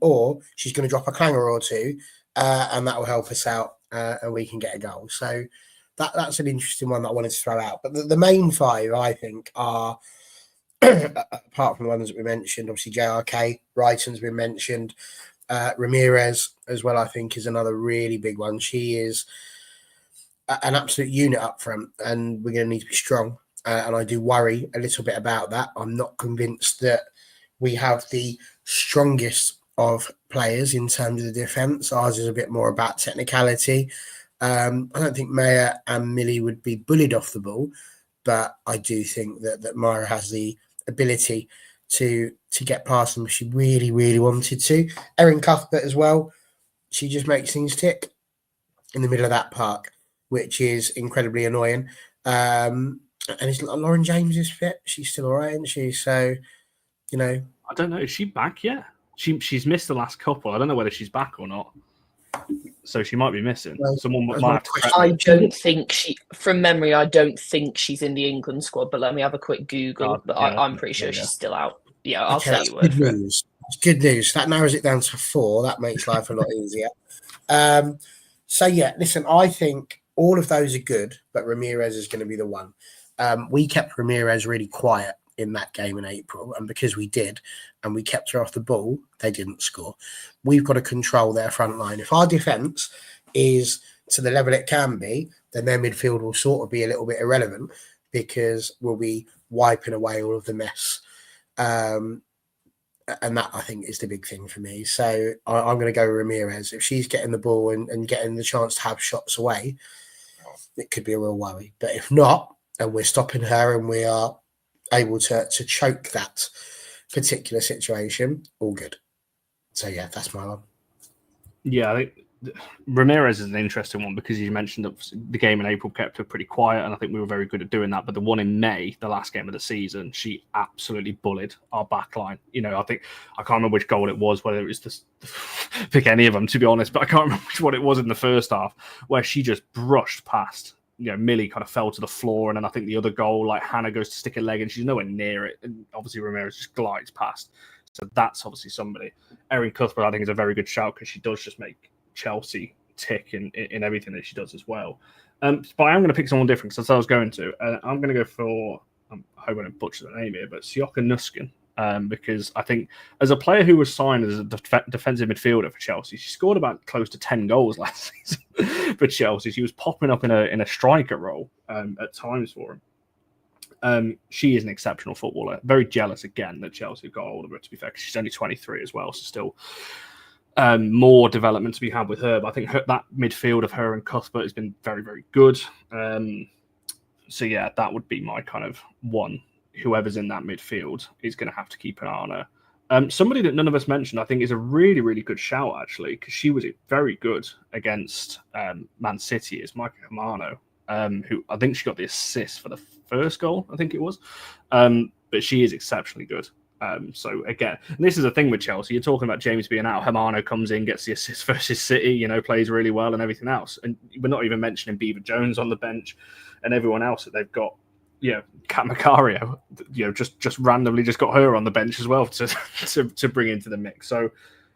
or she's going to drop a clanger or two, and that will help us out, and we can get a goal. So that's an interesting one that I wanted to throw out. But the main 5, I think, are, apart from the ones that we mentioned, obviously JRK, Wrighton's been mentioned, Ramirez as well, I think, is another really big one. She is an absolute unit up front, and we're going to need to be strong. And I do worry a little bit about that. I'm not convinced that we have the strongest of players in terms of the defence. Ours is a bit more about technicality. I don't think Maya and Millie would be bullied off the ball, but I do think that Myra has the ability to get past them if she really, really wanted to. Erin Cuthbert as well. She just makes things tick in the middle of that park, which is incredibly annoying. And And it's Lauren James is fit. She's still all right, isn't she? So, I don't know. Is she back yet? She's missed the last couple. I don't know whether she's back or not. So she might be missing. Someone might have to correct me. I don't think from memory, I don't think she's in the England squad, but let me have a quick Google. But I'm pretty sure she's still out. Yeah, I'll take your word for it. It's good news. That narrows it down to 4. That makes life a lot easier. So, yeah, listen, I think all of those are good, but Ramirez is going to be the one. We kept Ramirez really quiet in that game in April, and because we did, and we kept her off the ball, they didn't score. We've got to control their front line. If our defence is to the level it can be, then their midfield will sort of be a little bit irrelevant because we'll be wiping away all of the mess. And that, I think, is the big thing for me. So I'm going to go with Ramirez. If she's getting the ball and getting the chance to have shots away, it could be a real worry. But if not, and we're stopping her and we are able to choke that particular situation, all good. So, yeah, that's my one. Yeah, I think Ramirez is an interesting one because you mentioned that the game in April kept her pretty quiet, and I think we were very good at doing that. But the one in May, the last game of the season, she absolutely bullied our back line. I think I can't remember which goal it was, whether it was just pick any of them, to be honest, but I can't remember which one it was in the first half, where she just brushed past. Millie kind of fell to the floor, and then I think the other goal, like Hannah goes to stick a leg and she's nowhere near it, and obviously Ramirez just glides past. So that's obviously somebody. Erin Cuthbert, I think, is a very good shout because she does just make Chelsea tick in everything that she does as well. But I'm going to pick someone different because that's what I was going to. I'm going to go for, I hope I don't butcher the name here, but Sioka Nuskin. Because I think as a player who was signed as a defensive midfielder for Chelsea, she scored about close to 10 goals last season for Chelsea. She was popping up in a striker role at times for him. She is an exceptional footballer. Very jealous again that Chelsea got hold of her, to be fair, because she's only 23 as well, so still more development to be had with her. But I think that midfield of her and Cuthbert has been very, very good. So yeah, that would be my kind of one. Whoever's in that midfield is going to have to keep an eye on her. Somebody that none of us mentioned, I think, is a really, really good shout, actually, because she was very good against Man City, is Micah Hamano, who I think she got the assist for the first goal, I think it was. But she is exceptionally good. So, again, and this is a thing with Chelsea. You're talking about James being out. Hamano comes in, gets the assist versus City, plays really well and everything else. And we're not even mentioning Beaver Jones on the bench and everyone else that they've got. Kat Macario, just randomly just got her on the bench as well to bring into the mix. So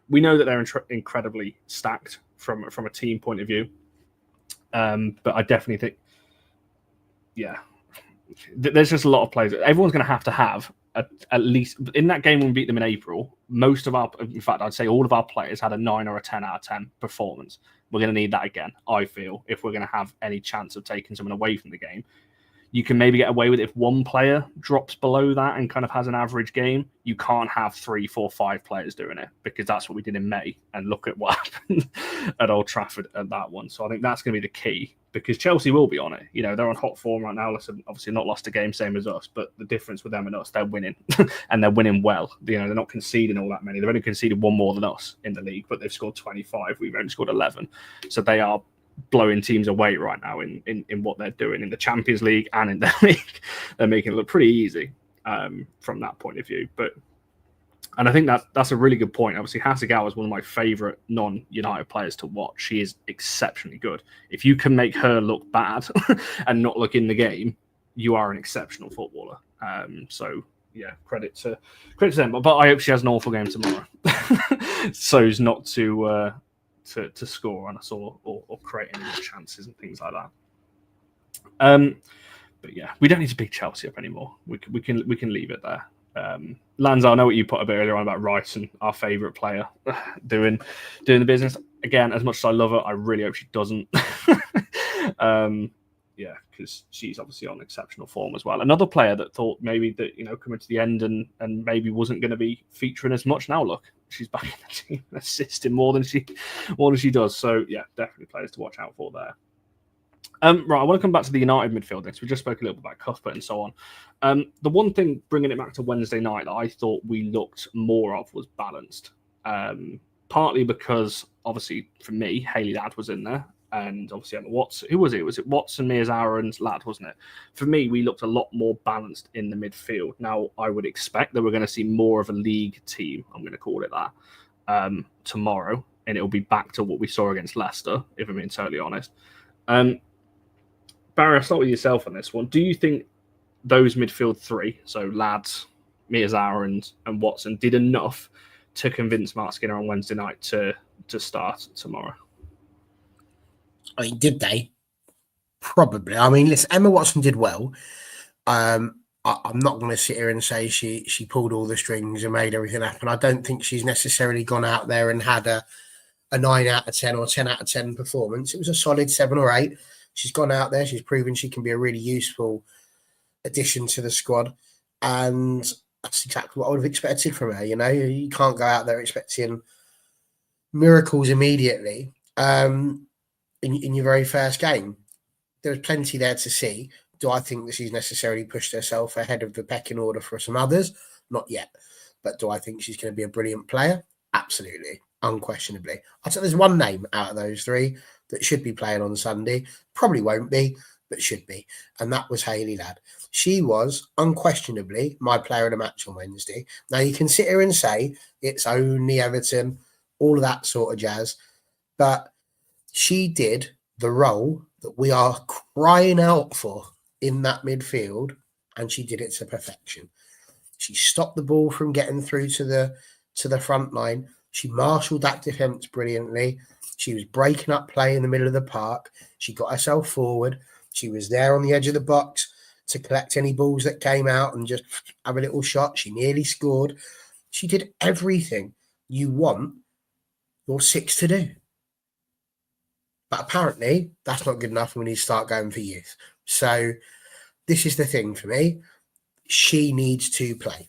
we know that they're incredibly stacked from a team point of view. But I definitely think, there's just a lot of players. Everyone's going to have at least in that game when we beat them in April. In fact, I'd say all of our players had a 9 or a 10 out of 10 performance. We're going to need that again, I feel, if we're going to have any chance of taking someone away from the game. You can maybe get away with it if one player drops below that and kind of has an average game. You can't have 3, 4, 5 players doing it because that's what we did in May. And look at what happened at Old Trafford at that one. So I think that's going to be the key because Chelsea will be on it. They're on hot form right now. Listen, obviously not lost a game, same as us, but the difference with them and us, they're winning and they're winning well. They're not conceding all that many. They've only conceded one more than us in the league, but they've scored 25. We've only scored 11. So they are blowing teams away right now in what they're doing in the Champions League and in the league. They're making it look pretty easy from that point of view. And I think that's a really good point. Obviously, Hasegawa is one of my favourite non-United players to watch. She is exceptionally good. If you can make her look bad and not look in the game, you are an exceptional footballer. So yeah, credit to them. But I hope she has an awful game tomorrow, so as not to score on us or create any chances and things like that. But yeah, we don't need to beat Chelsea up anymore. We can leave it there. Lanza, I know what you put a bit earlier on about Rice and our favourite player doing the business. Again, as much as I love her, I really hope she doesn't. Because she's obviously on exceptional form as well. Another player that thought maybe that coming to the end and maybe wasn't going to be featuring as much. Now look, she's back in the team, assisting more than she does. So yeah, definitely players to watch out for there. Right, I want to come back to the United midfield next. We just spoke a little bit about Cuthbert and so on. The one thing, bringing it back to Wednesday night, that I thought we looked more of was balanced. Partly because, obviously, for me, Hayley Ladd was in there. and obviously Emma Watson. Who was it? Was it Watson, Miyazawa, and Ladd, wasn't it? For me, we looked a lot more balanced in the midfield. Now, I would expect that we're going to see more of a league team, I'm going to call it that, tomorrow, and it'll be back to what we saw against Leicester, if I'm being totally honest. Barry, I'll start with yourself on this one. Do you think those midfield three, so Lads, Miyazawa, and Watson, did enough to convince Mark Skinner on Wednesday night to start tomorrow? I mean, did they? Probably. I mean, listen, Emma Watson did well. I'm not going to sit here and say she pulled all the strings and made everything happen. I don't think she's necessarily gone out there and had a 9 out of 10 or 10 out of 10 performance. It was a solid 7 or 8. She's gone out there. She's proven she can be a really useful addition to the squad. And that's exactly what I would have expected from her. You know, you can't go out there expecting miracles immediately in your very first game. There's plenty there to see. Do I think that she's necessarily pushed herself ahead of the pecking order for some others? Not yet. But do I think she's going to be a brilliant player? Absolutely. Unquestionably. I'd say there's one name out of those 3 that should be playing on Sunday. Probably won't be, but should be. And that was Hayley Ladd. She was unquestionably my player of the match on Wednesday. Now, you can sit here and say it's only Everton, all of that sort of jazz. But she did the role that we are crying out for in that midfield, and she did it to perfection. She stopped the ball from getting through to the front line. She marshalled that defence brilliantly. She was breaking up play in the middle of the park. She got herself forward. She was there on the edge of the box to collect any balls that came out and just have a little shot. She nearly scored. She did everything you want your 6 to do. But apparently, that's not good enough, and we need to start going for youth. So this is the thing for me. She needs to play.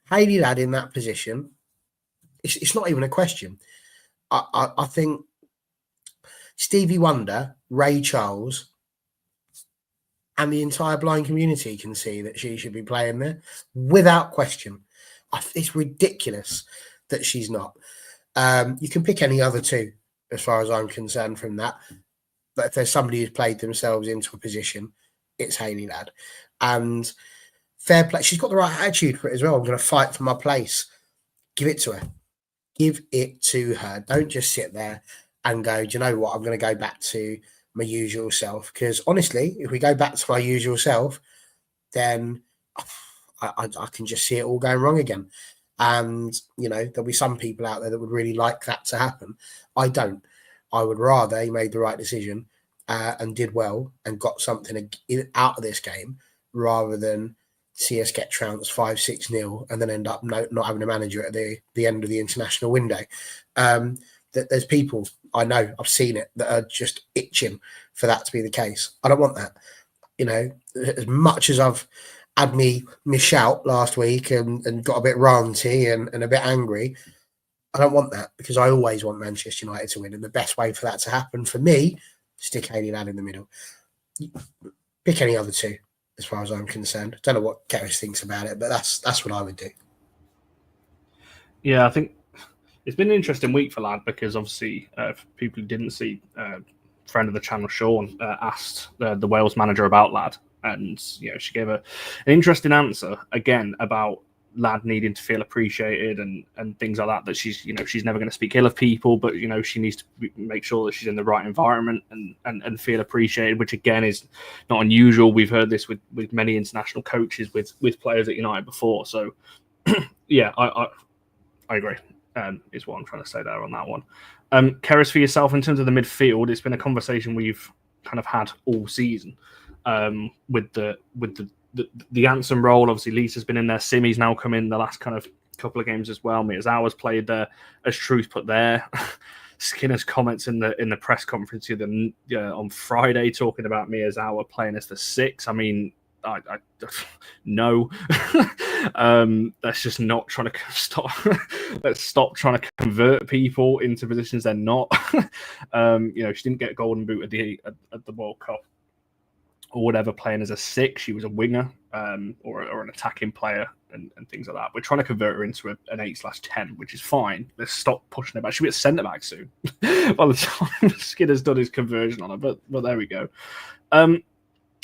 Hayley Ladd in that position, it's not even a question. I think Stevie Wonder, Ray Charles, and the entire blind community can see that she should be playing there without question. It's ridiculous that she's not. You can pick any other 2, as far as I'm concerned, from that. But if there's somebody who's played themselves into a position, it's Hayley Ladd. And fair play. She's got the right attitude for it as well. I'm going to fight for my place. Give it to her. Give it to her. Don't just sit there and go, do you know what? I'm going to go back to my usual self. Because honestly, if we go back to my usual self, then I can just see it all going wrong again. And, you know, there'll be some people out there that would really like that to happen. I don't. I would rather he made the right decision and did well and got something out of this game rather than see us get trounced 5-6-0 and then end up not having a manager at the end of the international window. There's people, I know, I've seen it, that are just itching for that to be the case. I don't want that. You know, as much as I've had me shout last week and got a bit ranty and a bit angry, I don't want that, because I always want Manchester United to win. And the best way for that to happen for me, stick Hayley Ladd in the middle. Pick any other 2, as far as I'm concerned. Don't know what Keris thinks about it, but that's what I would do. Yeah, I think it's been an interesting week for Ladd, because obviously, for people who didn't see, friend of the channel, Sean, asked the Wales manager about Ladd. And, you know, she gave an interesting answer, again, about Ladd needing to feel appreciated and things like that she's, you know, she's never going to speak ill of people, but, you know, she needs to make sure that she's in the right environment and feel appreciated, which again is not unusual. We've heard this with many international coaches with players at United before. So yeah, I agree, is what I'm trying to say there on that one. Keris, for yourself, in terms of the midfield, it's been a conversation we've kind of had all season, with the Anson role. Obviously, Lisa's been in there. Simi's now come in the last kind of couple of games as well. Miyazawa's played there, as Truth put there. Skinner's comments in the press conference on Friday talking about Miyazawa playing as the 6. I mean, I no. That's just not trying to stop. Let's stop trying to convert people into positions they're not. You know, she didn't get a golden boot at the World Cup or whatever playing as a 6. She was a winger. or an attacking player and things like that. We're trying to convert her into an 8/10, which is fine. Let's stop pushing her back. She'll be a centre back soon by the time Skinner's done his conversion on her. But there we go. I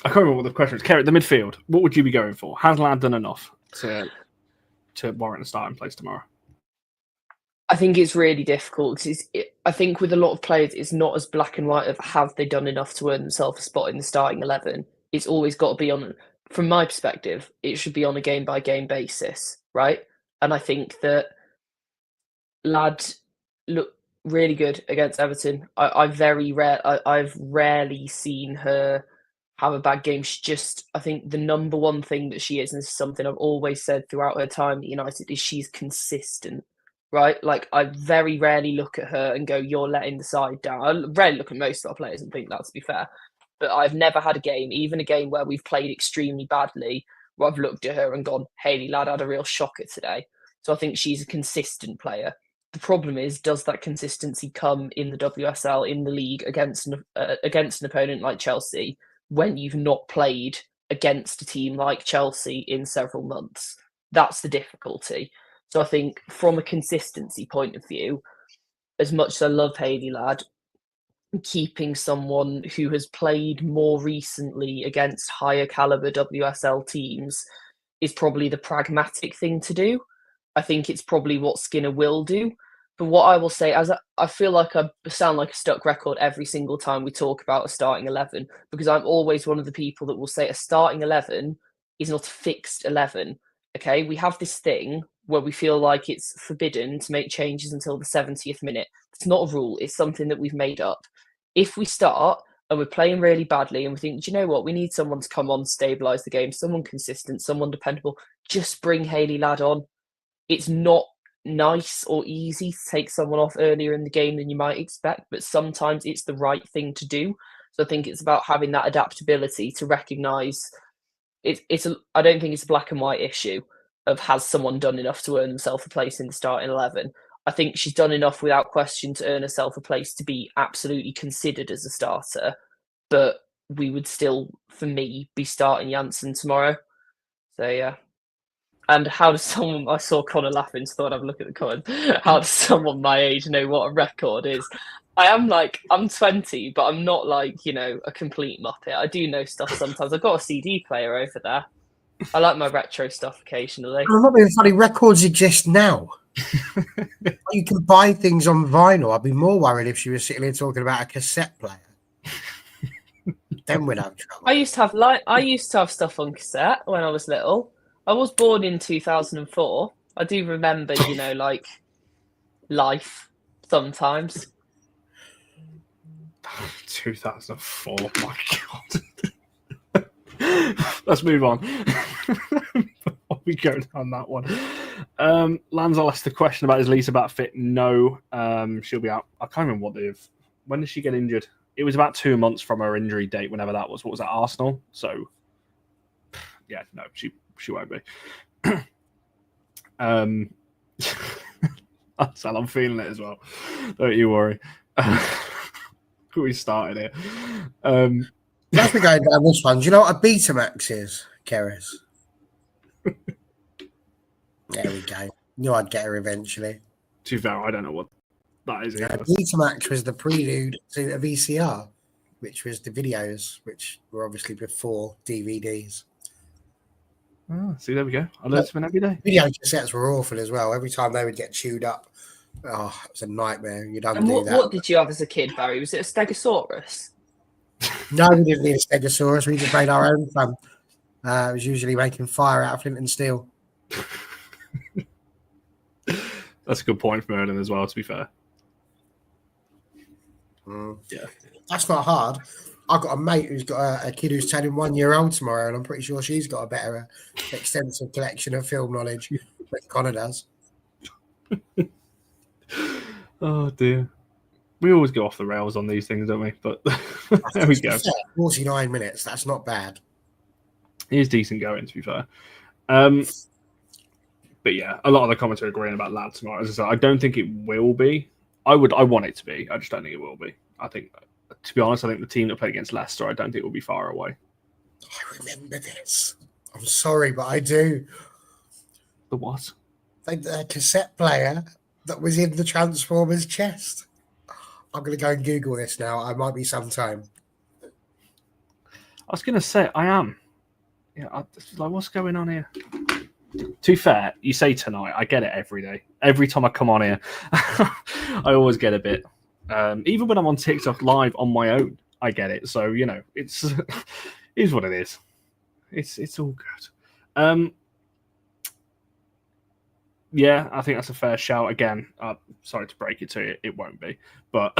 can't remember what the question was. Kerry, the midfield, what would you be going for? Has Ladd done enough to warrant a starting place tomorrow? I think it's really difficult. I think with a lot of players, it's not as black and white of have they done enough to earn themselves a spot in the starting 11. It's always got to be on, from my perspective, it should be on a game-by-game basis, right? And I think that Ladd looked really good against Everton. I've rarely seen her have a bad game. She's just, I think the number one thing that she is, and this is something I've always said throughout her time at United, is she's consistent. Right, like I very rarely look at her and go, "You're letting the side down." I rarely look at most of our players and think that, to be fair. But I've never had a game, even a game where we've played extremely badly, where I've looked at her and gone, "Hayley Ladd had a real shocker today." So I think she's a consistent player. The problem is, does that consistency come in the WSL, in the league, against an opponent like Chelsea, when you've not played against a team like Chelsea in several months? That's the difficulty. So I think from a consistency point of view, as much as I love Hayley Ladd, keeping someone who has played more recently against higher caliber WSL teams is probably the pragmatic thing to do. I think it's probably what Skinner will do. But what I will say, as I feel like I sound like a stuck record every single time we talk about a starting 11, because I'm always one of the people that will say a starting 11 is not a fixed 11. Okay, we have this thing where we feel like it's forbidden to make changes until the 70th minute. It's not a rule. It's something that we've made up. If we start and we're playing really badly and we think, do you know what, we need someone to come on, stabilise the game, someone consistent, someone dependable, just bring Hayley Ladd on. It's not nice or easy to take someone off earlier in the game than you might expect, but sometimes it's the right thing to do. So I think it's about having that adaptability to recognise I don't think it's a black and white issue of has someone done enough to earn themselves a place in the starting 11. I think she's done enough without question to earn herself a place to be absolutely considered as a starter, but we would still, for me, be starting Janssen tomorrow. So yeah. And how does someone, I saw Connor laughing, so I thought I'd look at the comment. How does someone my age know what a record is? I'm 20, but I'm not a complete muppet. I do know stuff sometimes. I've got a CD player over there. I like my retro stuff occasionally. I'm not being funny. Records exist now. You can buy things on vinyl. I'd be more worried if she was sitting here talking about a cassette player. Then we'd have trouble. I used to have stuff on cassette when I was little. I was born in 2004. I do remember, life sometimes. 2004, my God. Let's move on. Before we go down that one. Lanzal asked the question about is Elisabeth fit? No, she'll be out. I can't remember when did she get injured? It was about 2 months from her injury date, whenever that was. What was that, Arsenal? So, yeah, no, she won't be. Sal, I'm feeling it as well. Don't you worry. We started here. As we go down this one, do you know what a Betamax is, Keris? There we go. Knew I'd get her eventually. To be fair, I don't know what that is. Betamax was the prelude to a VCR, which was the videos, which were obviously before DVDs. Oh, see, there we go. I learn something every day. Video cassettes were awful as well. Every time they would get chewed up, it was a nightmare. You'd undo that. What did you have as a kid, Barry? Was it a Stegosaurus? No, we didn't need a Stegosaurus. We just made our own fun. It was usually making fire out of flint and steel. That's a good point from Erden as well, to be fair. Yeah. That's not hard. I've got a mate who's got a kid who's turning 1 year old tomorrow, and I'm pretty sure she's got a better extensive collection of film knowledge than Connor does. Oh, dear. We always go off the rails on these things, don't we? But there we go. 49 minutes. That's not bad. It is decent going, to be fair. But yeah, a lot of the comments are agreeing about Ladd tomorrow. As I said, I don't think it will be. I want it to be. I just don't think it will be. I think, to be honest, I think the team that played against Leicester, I don't think will be far away. I remember this. I'm sorry, but I do. The what? The cassette player that was in the Transformers chest. I'm going to go and Google this now. I might be sometime. I was going to say, I am. Yeah, like, what's going on here? To be fair, you say tonight, I get it every day. Every time I come on here, I always get a bit. Even when I'm on TikTok live on my own, I get it. So, you know, it's is what it is. It's all good. Yeah, I think that's a fair shout. Again, sorry to break it to you, it won't be, but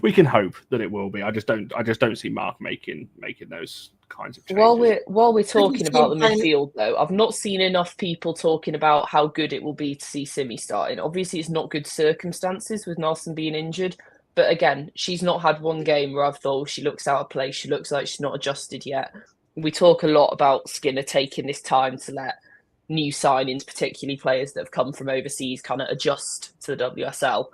we can hope that it will be. I just don't see Mark making those kinds of changes. While we're talking about the midfield, though, I've not seen enough people talking about how good it will be to see Simi starting. Obviously, it's not good circumstances with Nelson being injured, but again, she's not had one game where I've thought she looks out of place. She looks like she's not adjusted yet. We talk a lot about Skinner taking this time to let new signings, particularly players that have come from overseas, kind of adjust to the WSL.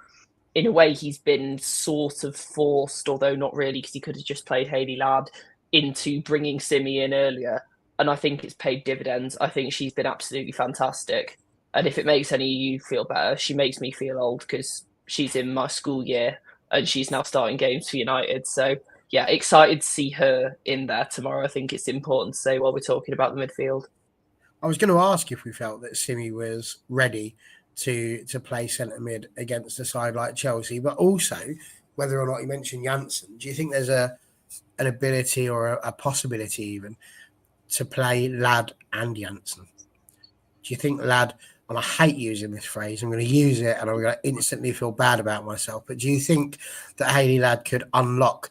In a way, he's been sort of forced, although not really, because he could have just played Hayley Ladd, into bringing Simi in earlier. And I think it's paid dividends. I think she's been absolutely fantastic. And if it makes any of you feel better, she makes me feel old because she's in my school year and she's now starting games for United. So, yeah, excited to see her in there tomorrow. I think it's important to say while we're talking about the midfield. I was going to ask if we felt that Simi was ready to play centre mid against a side like Chelsea, but also whether or not you mentioned Janssen. Do you think there's an ability or a possibility even to play Ladd and Janssen? Do you think Ladd, and I hate using this phrase, I'm going to use it and I'm going to instantly feel bad about myself, but do you think that Hayley Ladd could unlock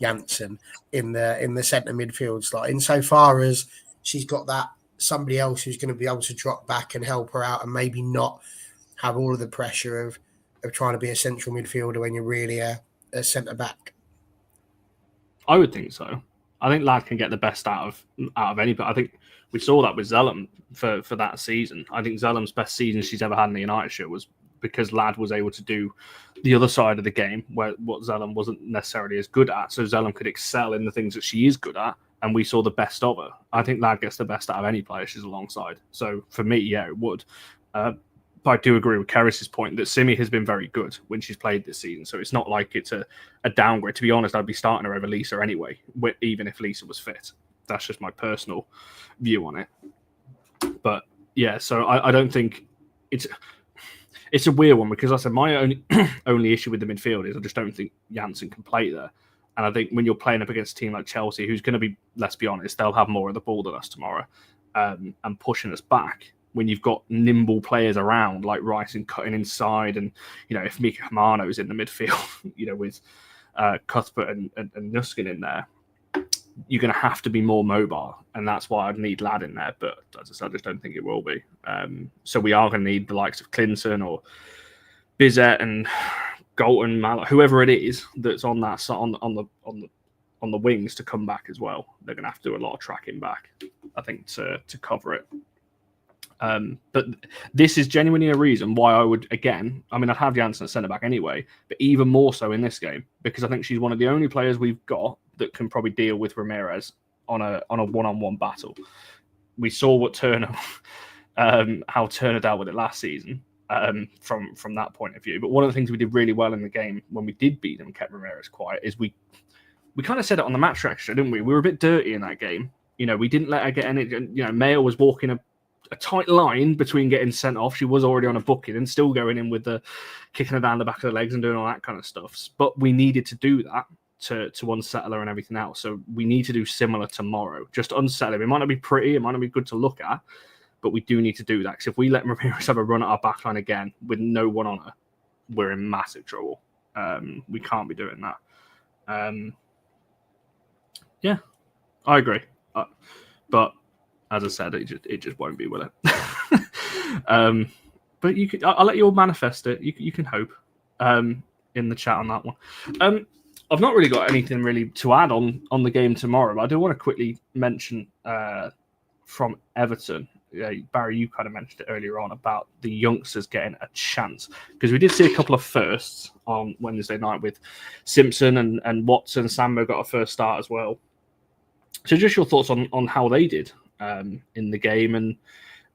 Janssen in the centre midfield slot insofar as she's got that somebody else who's going to be able to drop back and help her out and maybe not have all of the pressure of trying to be a central midfielder when you're really a centre back? I would think so. I think Ladd can get the best out of anybody. I think we saw that with Zellum for that season. I think Zellum's best season she's ever had in the United shirt was because Ladd was able to do the other side of the game where what Zellum wasn't necessarily as good at. So Zellum could excel in the things that she is good at. And we saw the best of her. I think Ladd gets the best out of any player she's alongside. So for me, yeah, it would. But I do agree with Keris's point that Simi has been very good when she's played this season. So it's not like it's a downgrade. To be honest, I'd be starting her over Lisa anyway, even if Lisa was fit. That's just my personal view on it. But yeah, so I don't think it's a weird one because I said my only issue with the midfield is I just don't think Janssen can play there. And I think when you're playing up against a team like Chelsea, who's going to be, let's be honest, they'll have more of the ball than us tomorrow and pushing us back. When you've got nimble players around like Rice and cutting inside, and you know if Mika Hamano is in the midfield, you know with Cuthbert and Nuskin in there, you're going to have to be more mobile, and that's why I'd need Ladd in there. But as I said, I just don't think it will be. So we are going to need the likes of Clinton or Bizet and Galton, whoever it is that's on that on the wings to come back as well. They're going to have to do a lot of tracking back, I think, to cover it. But this is genuinely a reason why I would, again, I mean, I'd have Janssen at centre back anyway, but even more so in this game because I think she's one of the only players we've got that can probably deal with Ramirez on a one-on-one battle. We saw what Turner, how Turner dealt with it last season. From that point of view. But one of the things we did really well in the game when we did beat them and kept Ramirez quiet is we kind of said it on the match reaction, didn't we? We were a bit dirty in that game. You know, we didn't let her get any. You know, Mayo was walking a tight line between getting sent off. She was already on a booking and still going in with the kicking her down the back of the legs and doing all that kind of stuff. But we needed to do that to unsettle her and everything else. So we need to do similar tomorrow. Just unsettle her. It might not be pretty. It might not be good to look at. But we do need to do that because if we let Ramirez have a run at our backline again with no one on her, we're in massive trouble. We can't be doing that. Yeah, I agree. But as I said, it just won't be, will it? But you can. I'll let you all manifest it. You can hope in the chat on that one. I've not really got anything really to add on the game tomorrow, but I do want to quickly mention from Everton. Barry, you kind of mentioned it earlier on about the youngsters getting a chance because we did see a couple of firsts on Wednesday night with Simpson and Watson. Sambo got a first start as well. So just your thoughts on how they did in the game,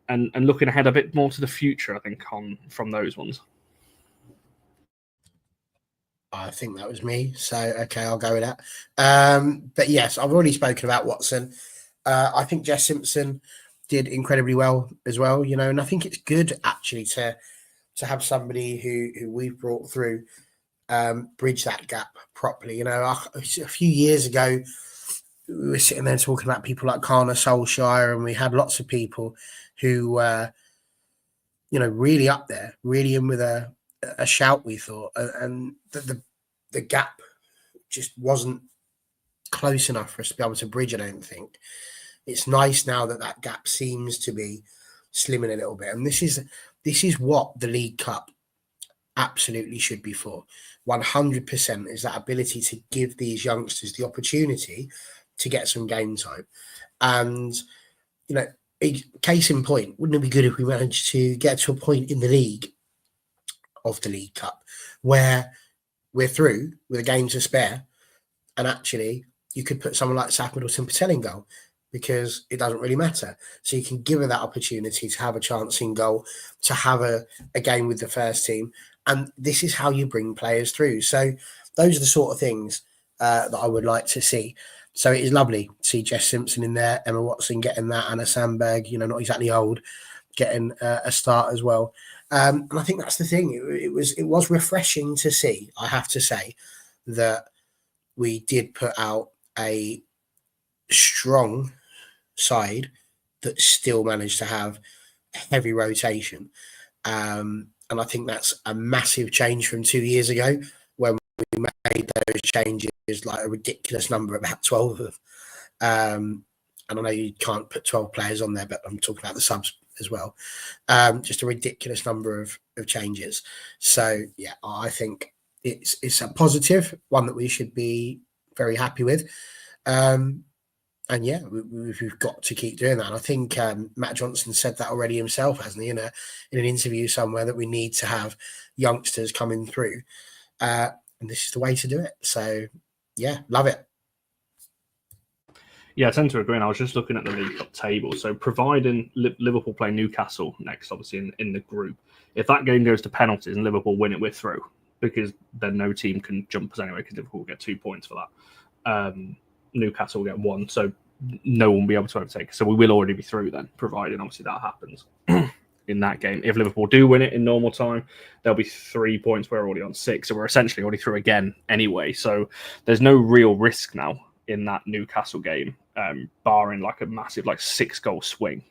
and looking ahead a bit more to the future, I think, from those ones. I think that was me. So, okay, I'll go with that. But yes, I've already spoken about Watson. I think Jess Simpson did incredibly well as well, and I think it's good actually to have somebody who we've brought through bridge that gap properly. A few years ago, we were sitting there talking about people like Kana Solskjaer, and we had lots of people who were, really up there, really in with a shout, we thought, and the gap just wasn't close enough for us to be able to bridge. I don't think it's nice now that gap seems to be slimming a little bit, and this is what the League Cup absolutely should be for. 100% is that ability to give these youngsters the opportunity to get some game time, and case in point, wouldn't it be good if we managed to get to a point in the league of the League Cup where we're through with a game to spare, and actually you could put someone like Saf Middleton-Patel in goal because it doesn't really matter. So you can give her that opportunity to have a chance in goal, to have a game with the first team. And this is how you bring players through. So those are the sort of things that I would like to see. So it is lovely to see Jess Simpson in there, Emma Watson getting that, Anna Sandberg, not exactly old, getting a start as well. And I think that's the thing. It was refreshing to see, I have to say, that we did put out a strong side that still managed to have heavy rotation. And I think that's a massive change from 2 years ago when we made those changes, like a ridiculous number, about 12 of them. And I know you can't put 12 players on there, but I'm talking about the subs as well. Just a ridiculous number of changes. So, yeah, I think it's a positive, one that we should be very happy with. And yeah, we've got to keep doing that. And I think Matt Johnson said that already himself, hasn't he, in an interview somewhere, that we need to have youngsters coming through. And this is the way to do it. So, yeah, love it. Yeah, I tend to agree. And I was just looking at the League Cup table. So providing Liverpool play Newcastle next, obviously, in the group, if that game goes to penalties and Liverpool win it, we're through. Because then no team can jump us anyway, because Liverpool will get 2 points for that. Newcastle will get 1, so no one will be able to overtake. So we will already be through then, providing obviously that happens in that game. If Liverpool do win it in normal time, there'll be 3 points. We're already on 6, so we're essentially already through again anyway. So there's no real risk now in that Newcastle game, barring like a massive 6-goal swing,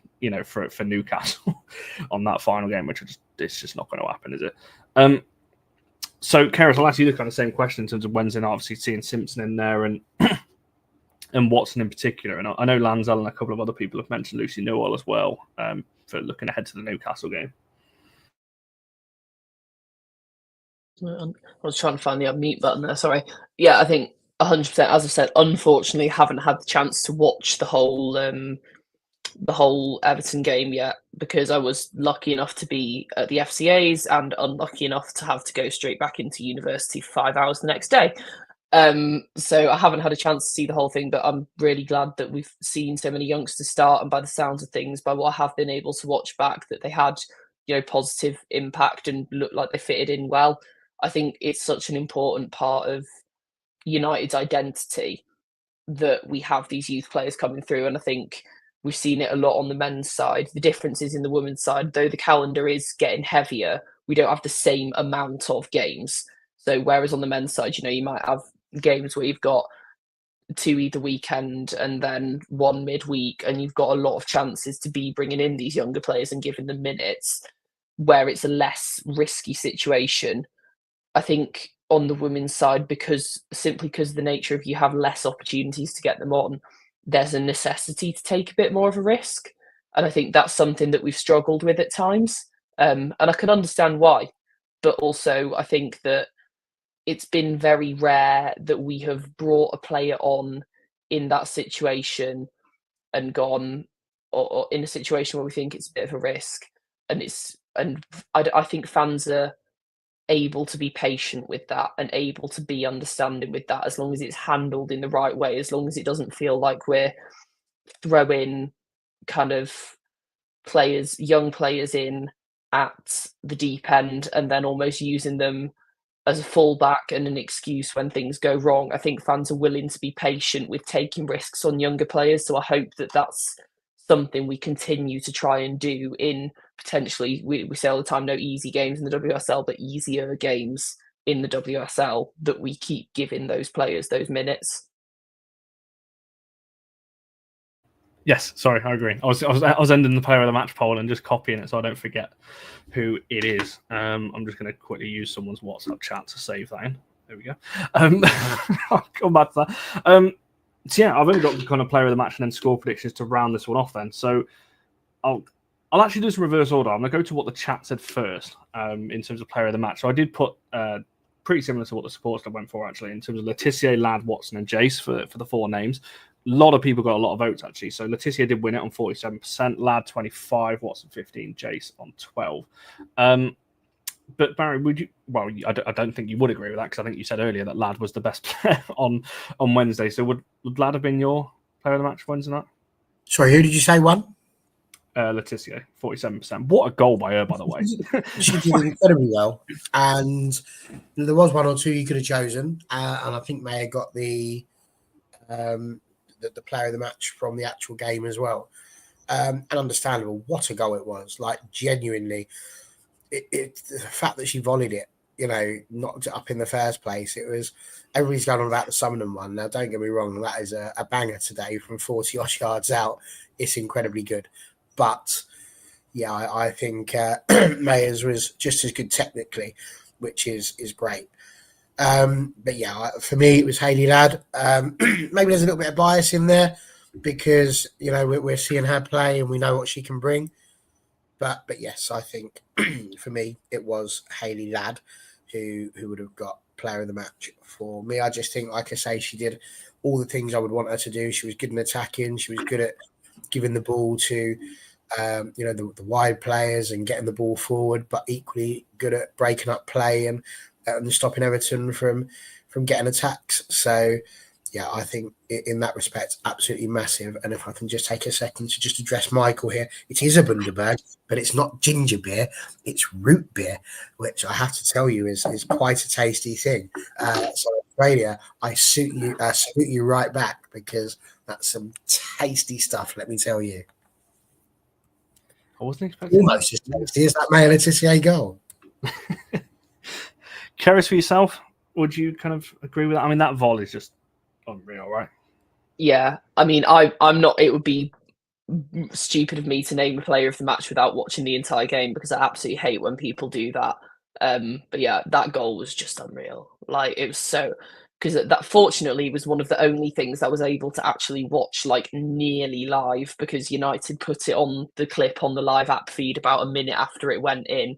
for Newcastle on that final game, which it's just not going to happen, is it? So, Keris, I'll ask you the kind of same question in terms of Wednesday night, obviously seeing Simpson in there and Watson in particular. And I know Lansell and a couple of other people have mentioned Lucy Newell as well for looking ahead to the Newcastle game. I was trying to find the unmute button there, sorry. Yeah, I think 100%, as I said, unfortunately haven't had the chance to watch the whole Everton game yet, because I was lucky enough to be at the FCA's and unlucky enough to have to go straight back into university for 5 hours the next day. So I haven't had a chance to see the whole thing, but I'm really glad that we've seen so many youngsters start, and by the sounds of things, by what I have been able to watch back, that they had, positive impact and looked like they fitted in well. I think it's such an important part of United's identity that we have these youth players coming through, and I think we've seen it a lot on the men's side. The difference is in the women's side, though the calendar is getting heavier, we don't have the same amount of games. So whereas on the men's side, you might have games where you've got 2 either weekend and then 1 midweek, and you've got a lot of chances to be bringing in these younger players and giving them minutes, where it's a less risky situation. I think on the women's side, because the nature of you have less opportunities to get them on, there's a necessity to take a bit more of a risk. And I think that's something that we've struggled with at times. And I can understand why. But also, I think that it's been very rare that we have brought a player on in that situation and gone, or in a situation where we think it's a bit of a risk. And I think fans are able to be patient with that and able to be understanding with that, as long as it's handled in the right way, as long as it doesn't feel like we're throwing kind of young players in at the deep end and then almost using them as a fallback and an excuse when things go wrong. I think fans are willing to be patient with taking risks on younger players. So I hope that that's something we continue to try and do in potentially, we say all the time, no easy games in the WSL, but easier games in the WSL, that we keep giving those players those minutes. Yes, sorry, I agree. I was ending the player of the match poll and just copying it so I don't forget who it is. I'm just going to quickly use someone's WhatsApp chat to save that in. There we go. I'll come back to that. So yeah, I've only got the kind of player of the match and then score predictions to round this one off then. So I'll actually do some reverse order. I'm going to go to what the chat said first in terms of player of the match. So I did put pretty similar to what the supporters went for, actually, in terms of Laetitia, Ladd, Watson and Jace for the 4 names. A lot of people got a lot of votes, actually. So Laetitia did win it on 47%, Ladd 25%, Watson 15%, Jace on 12%. But Barry, would you? Well, I don't think you would agree with that, because I think you said earlier that Ladd was the best player on Wednesday. So would Ladd have been your player of the match Wednesday night? Sorry, who did you say won? Laetitia, 47%. What a goal by her, by the way. She did incredibly well, and there was 1 or 2 you could have chosen, and I think Maya got the player of the match from the actual game as well. And understandable. What a goal it was! Like, genuinely. The fact that she volleyed it, knocked it up in the first place. It was, everybody's going on about the Summoning one. Now, don't get me wrong, that is a banger today from 40-odd yards out. It's incredibly good. But, yeah, I think Mayer's was just as good technically, which is great. But, yeah, for me, it was Hayley Ladd. Maybe there's a little bit of bias in there because, we're seeing her play and we know what she can bring. But yes, I think for me it was Hayley Ladd who would have got player of the match for me. I just think, like I say, she did all the things I would want her to do. She was good in attacking. She was good at giving the ball to the wide players and getting the ball forward, but equally good at breaking up play and stopping Everton from getting attacks. So yeah, I think in that respect, absolutely massive. And if I can just take a second to just address Michael here, it is a Bundaberg, but it's not ginger beer, it's root beer, which I have to tell you is quite a tasty thing. So Australia, I salute you right back, because that's some tasty stuff, let me tell you. I wasn't expecting almost as tasty as that Maya Laetitia goal. Keris, for yourself, would you kind of agree with that? I mean, that volley is just unreal, right? Yeah, I mean, I'm not. It would be stupid of me to name a player of the match without watching the entire game, because I absolutely hate when people do that. But yeah, that goal was just unreal. Like, it was so, because that fortunately was one of the only things I was able to actually watch like nearly live, because United put it on the clip on the live app feed about a minute after it went in.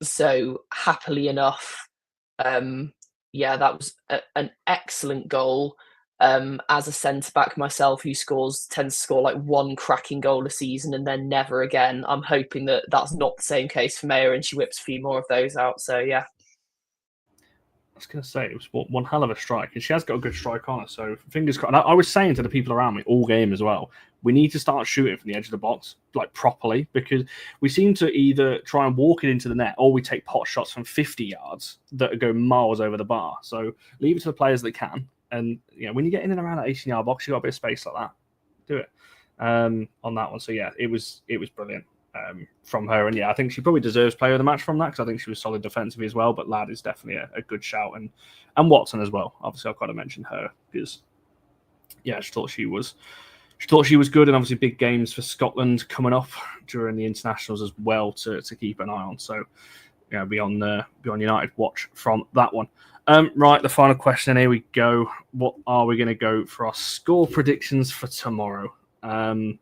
So happily enough, yeah, that was an excellent goal. As a centre back myself, who tends to score like one cracking goal a season and then never again, I'm hoping that that's not the same case for Maya and she whips a few more of those out. So yeah. I was going to say, it was one hell of a strike, and she has got a good strike on her, so fingers crossed. And I was saying to the people around me all game as well, we need to start shooting from the edge of the box, like properly, because we seem to either try and walk it into the net, or we take pot shots from 50 yards that go miles over the bar. So leave it to the players that can. And when you get in and around that 18-yard box, you got a bit of space like that. Do it on that one. So yeah, it was brilliant from her. And yeah, I think she probably deserves player of the match from that, because I think she was solid defensively as well. But Ladd is definitely a good shout, and Watson as well. Obviously, I've got to mention her, because yeah, she thought she was good, and obviously big games for Scotland coming up during the internationals as well to keep an eye on. So yeah, be on United watch from that one. Right, the final question. Here we go. What are we going to go for our score predictions for tomorrow? I'm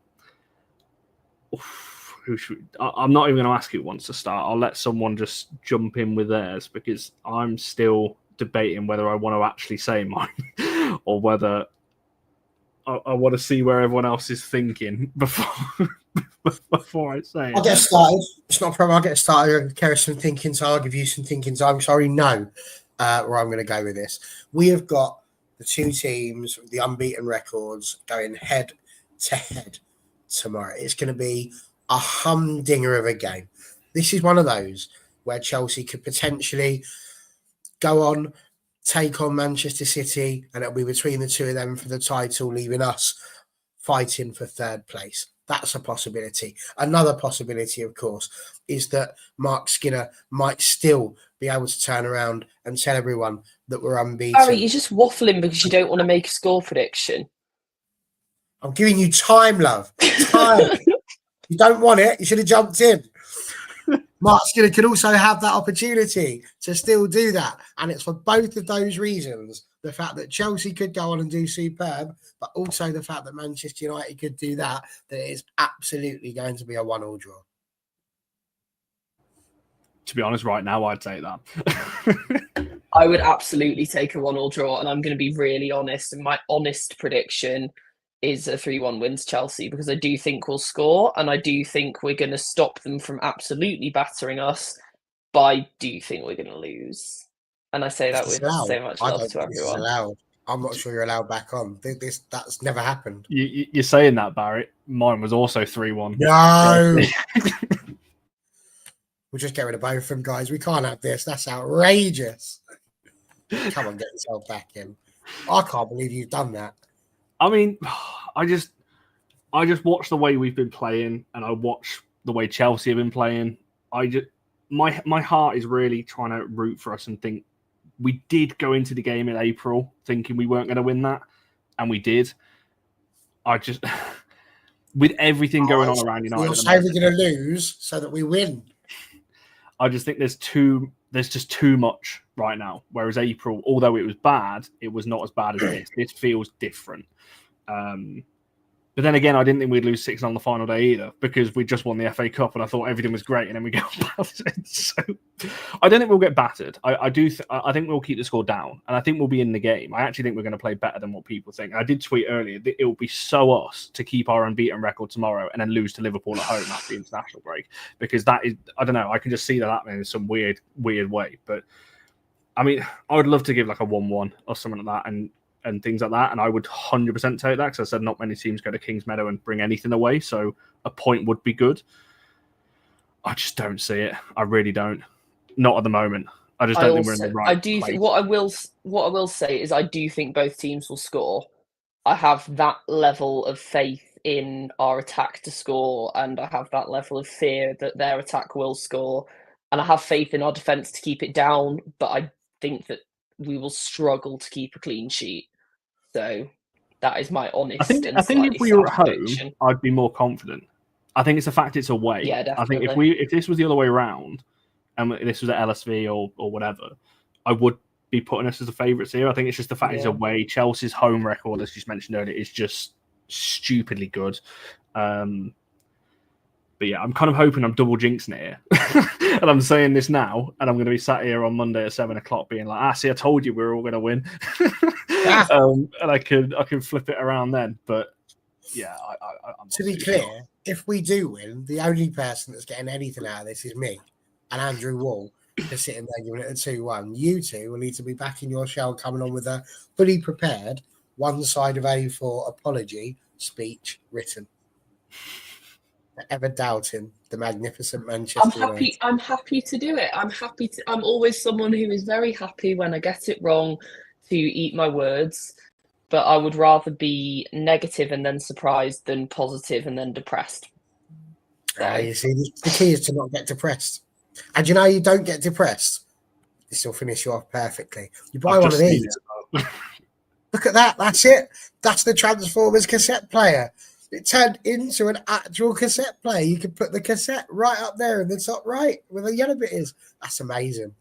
not even going to ask who wants to start. I'll let someone just jump in with theirs, because I'm still debating whether I want to actually say mine or whether I want to see where everyone else is thinking before I say it. I'll get started. It's not a problem. I'll get started. I'll carry some thinking, so I'll give you some thinking. So I'm sorry, no. Where I'm going to go with this. We have got the two teams with the unbeaten records going head to head tomorrow. It's going to be a humdinger of a game. This is one of those where Chelsea could potentially go on, take on Manchester City, and it'll be between the two of them for the title, leaving us fighting for third place. That's a possibility. Another possibility, of course, is that Mark Skinner might still be able to turn around and tell everyone that we're unbeaten. Harry, you're just waffling because you don't want to make a score prediction. I'm giving you time, love. Time. You don't want it, you should have jumped in. Mark Skinner could also have that opportunity to still do that. And it's for both of those reasons. The fact that Chelsea could go on and do superb, but also the fact that Manchester United could do that it is absolutely going to be a 1-1 draw. To be honest, right now, I'd take that. I would absolutely take a 1-1 draw, and I'm going to be really honest. And my honest prediction is a 3-1 wins Chelsea, because I do think we'll score, and I do think we're going to stop them from absolutely battering us, but I do think we're going to lose. And I say that with so much love to everyone. I'm not sure you're allowed back on. That's never happened. You're saying that, Barry. Mine was also 3-1. No. We'll just get rid of both of them, guys. We can't have this. That's outrageous. Come on, get yourself back in. I can't believe you've done that. I mean, I just watch the way we've been playing, and I watch the way Chelsea have been playing. My heart is really trying to root for us and think we did go into the game in April thinking we weren't going to win that, and we did. With everything going on around United, you're saying we're going to lose so that we win. I just think there's just too much right now. Whereas April, although it was bad, it was not as bad as this. This feels different. But then again, I didn't think we'd lose 6-0 on the final day either, because we just won the FA Cup and I thought everything was great, and then we get battered. So I don't think we'll get battered. I think we'll keep the score down, and I think we'll be in the game. I actually think we're going to play better than what people think. I did tweet earlier that it will be so us to keep our unbeaten record tomorrow and then lose to Liverpool at home after the international break, because that is, I don't know, I can just see that happening in some weird way. But I mean, I would love to give like a 1-1 or something like that, and things like that. And I would 100% take that, because I said not many teams go to Kingsmeadow and bring anything away. So a point would be good. I just don't see it. I really don't. Not at the moment. I just don't think we're in the right I do think what I will say is I do think both teams will score. I have that level of faith in our attack to score, and I have that level of fear that their attack will score. And I have faith in our defence to keep it down, but I think that we will struggle to keep a clean sheet. So that is my honest. I think if we were at home, I'd be more confident. I think it's the fact it's away. Yeah, definitely. I think if this was the other way around, and this was at LSV or whatever, I would be putting us as the favourites here. I think it's just the fact it's away. Chelsea's home record, as you mentioned earlier, is just stupidly good. But yeah, I'm kind of hoping I'm double jinxing it here. And I'm saying this now, and I'm going to be sat here on Monday at 7 o'clock being like, see, I told you we were all going to win. And I can flip it around then. But yeah, I'm to be clear, if we do win, the only person that's getting anything out of this is me and Andrew Wall, just sitting there giving it a 2-1. You two will need to be back in your shell, coming on with a fully prepared one side of A4 apology speech written. Ever doubting the magnificent Manchester United. I'm happy to do it. I'm always someone who is very happy when I get it wrong to eat my words, but I would rather be negative and then surprised than positive and then depressed. You see, the key is to not get depressed. And you know, you don't get depressed. This will finish you off perfectly. You buy one of these. Look at that. That's it. That's the Transformers cassette player. It turned into an actual cassette player. You can put the cassette right up there in the top right where the yellow bit is. That's amazing.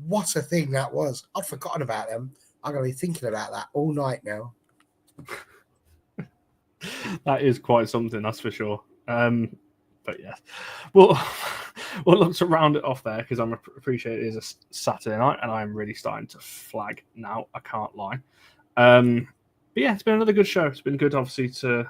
What a thing that was. I'd forgotten about them. I'm going to be thinking about that all night now. That is quite something, that's for sure. But yeah, we'll look to round it off there, because I appreciate it is a Saturday night and I'm really starting to flag now. I can't lie. But yeah, it's been another good show. It's been good, obviously, to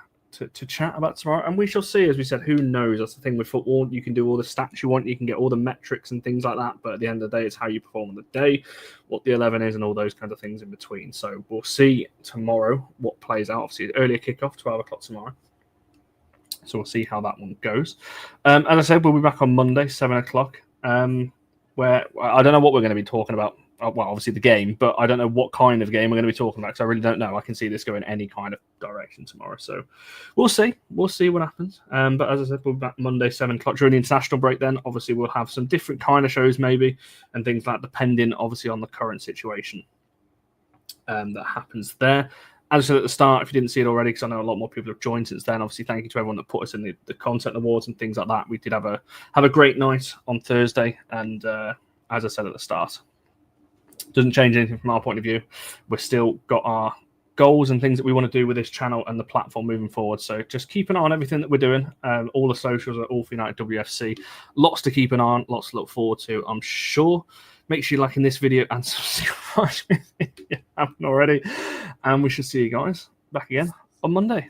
chat about tomorrow, and we shall see. As we said, who knows? That's the thing with football. You can do all the stats you want, you can get all the metrics and things like that, but at the end of the day, it's how you perform on the day, what the 11 is, and all those kind of things in between. So we'll see tomorrow what plays out. Obviously, earlier kickoff, 12 o'clock tomorrow. So we'll see how that one goes. As I said, we'll be back on Monday, 7 o'clock, where I don't know what we're going to be talking about. Well, obviously the game, but I don't know what kind of game we're going to be talking about because I really don't know. I can see this going any kind of direction tomorrow. So we'll see. We'll see what happens. But as I said, we'll be back Monday, 7 o'clock. During the international break then, obviously we'll have some different kind of shows maybe and things like that, depending obviously on the current situation that happens there. As I said at the start, if you didn't see it already, because I know a lot more people have joined since then, obviously thank you to everyone that put us in the content awards and things like that. We did have a great night on Thursday. And as I said at the start, doesn't change anything from our point of view. We've still got our goals and things that we want to do with this channel and the platform moving forward. So just keep an eye on everything that we're doing. All the socials are all for United WFC. Lots to keep an eye on, lots to look forward to, I'm sure. Make sure you're liking this video and subscribe if you haven't already. And we should see you guys back again on Monday.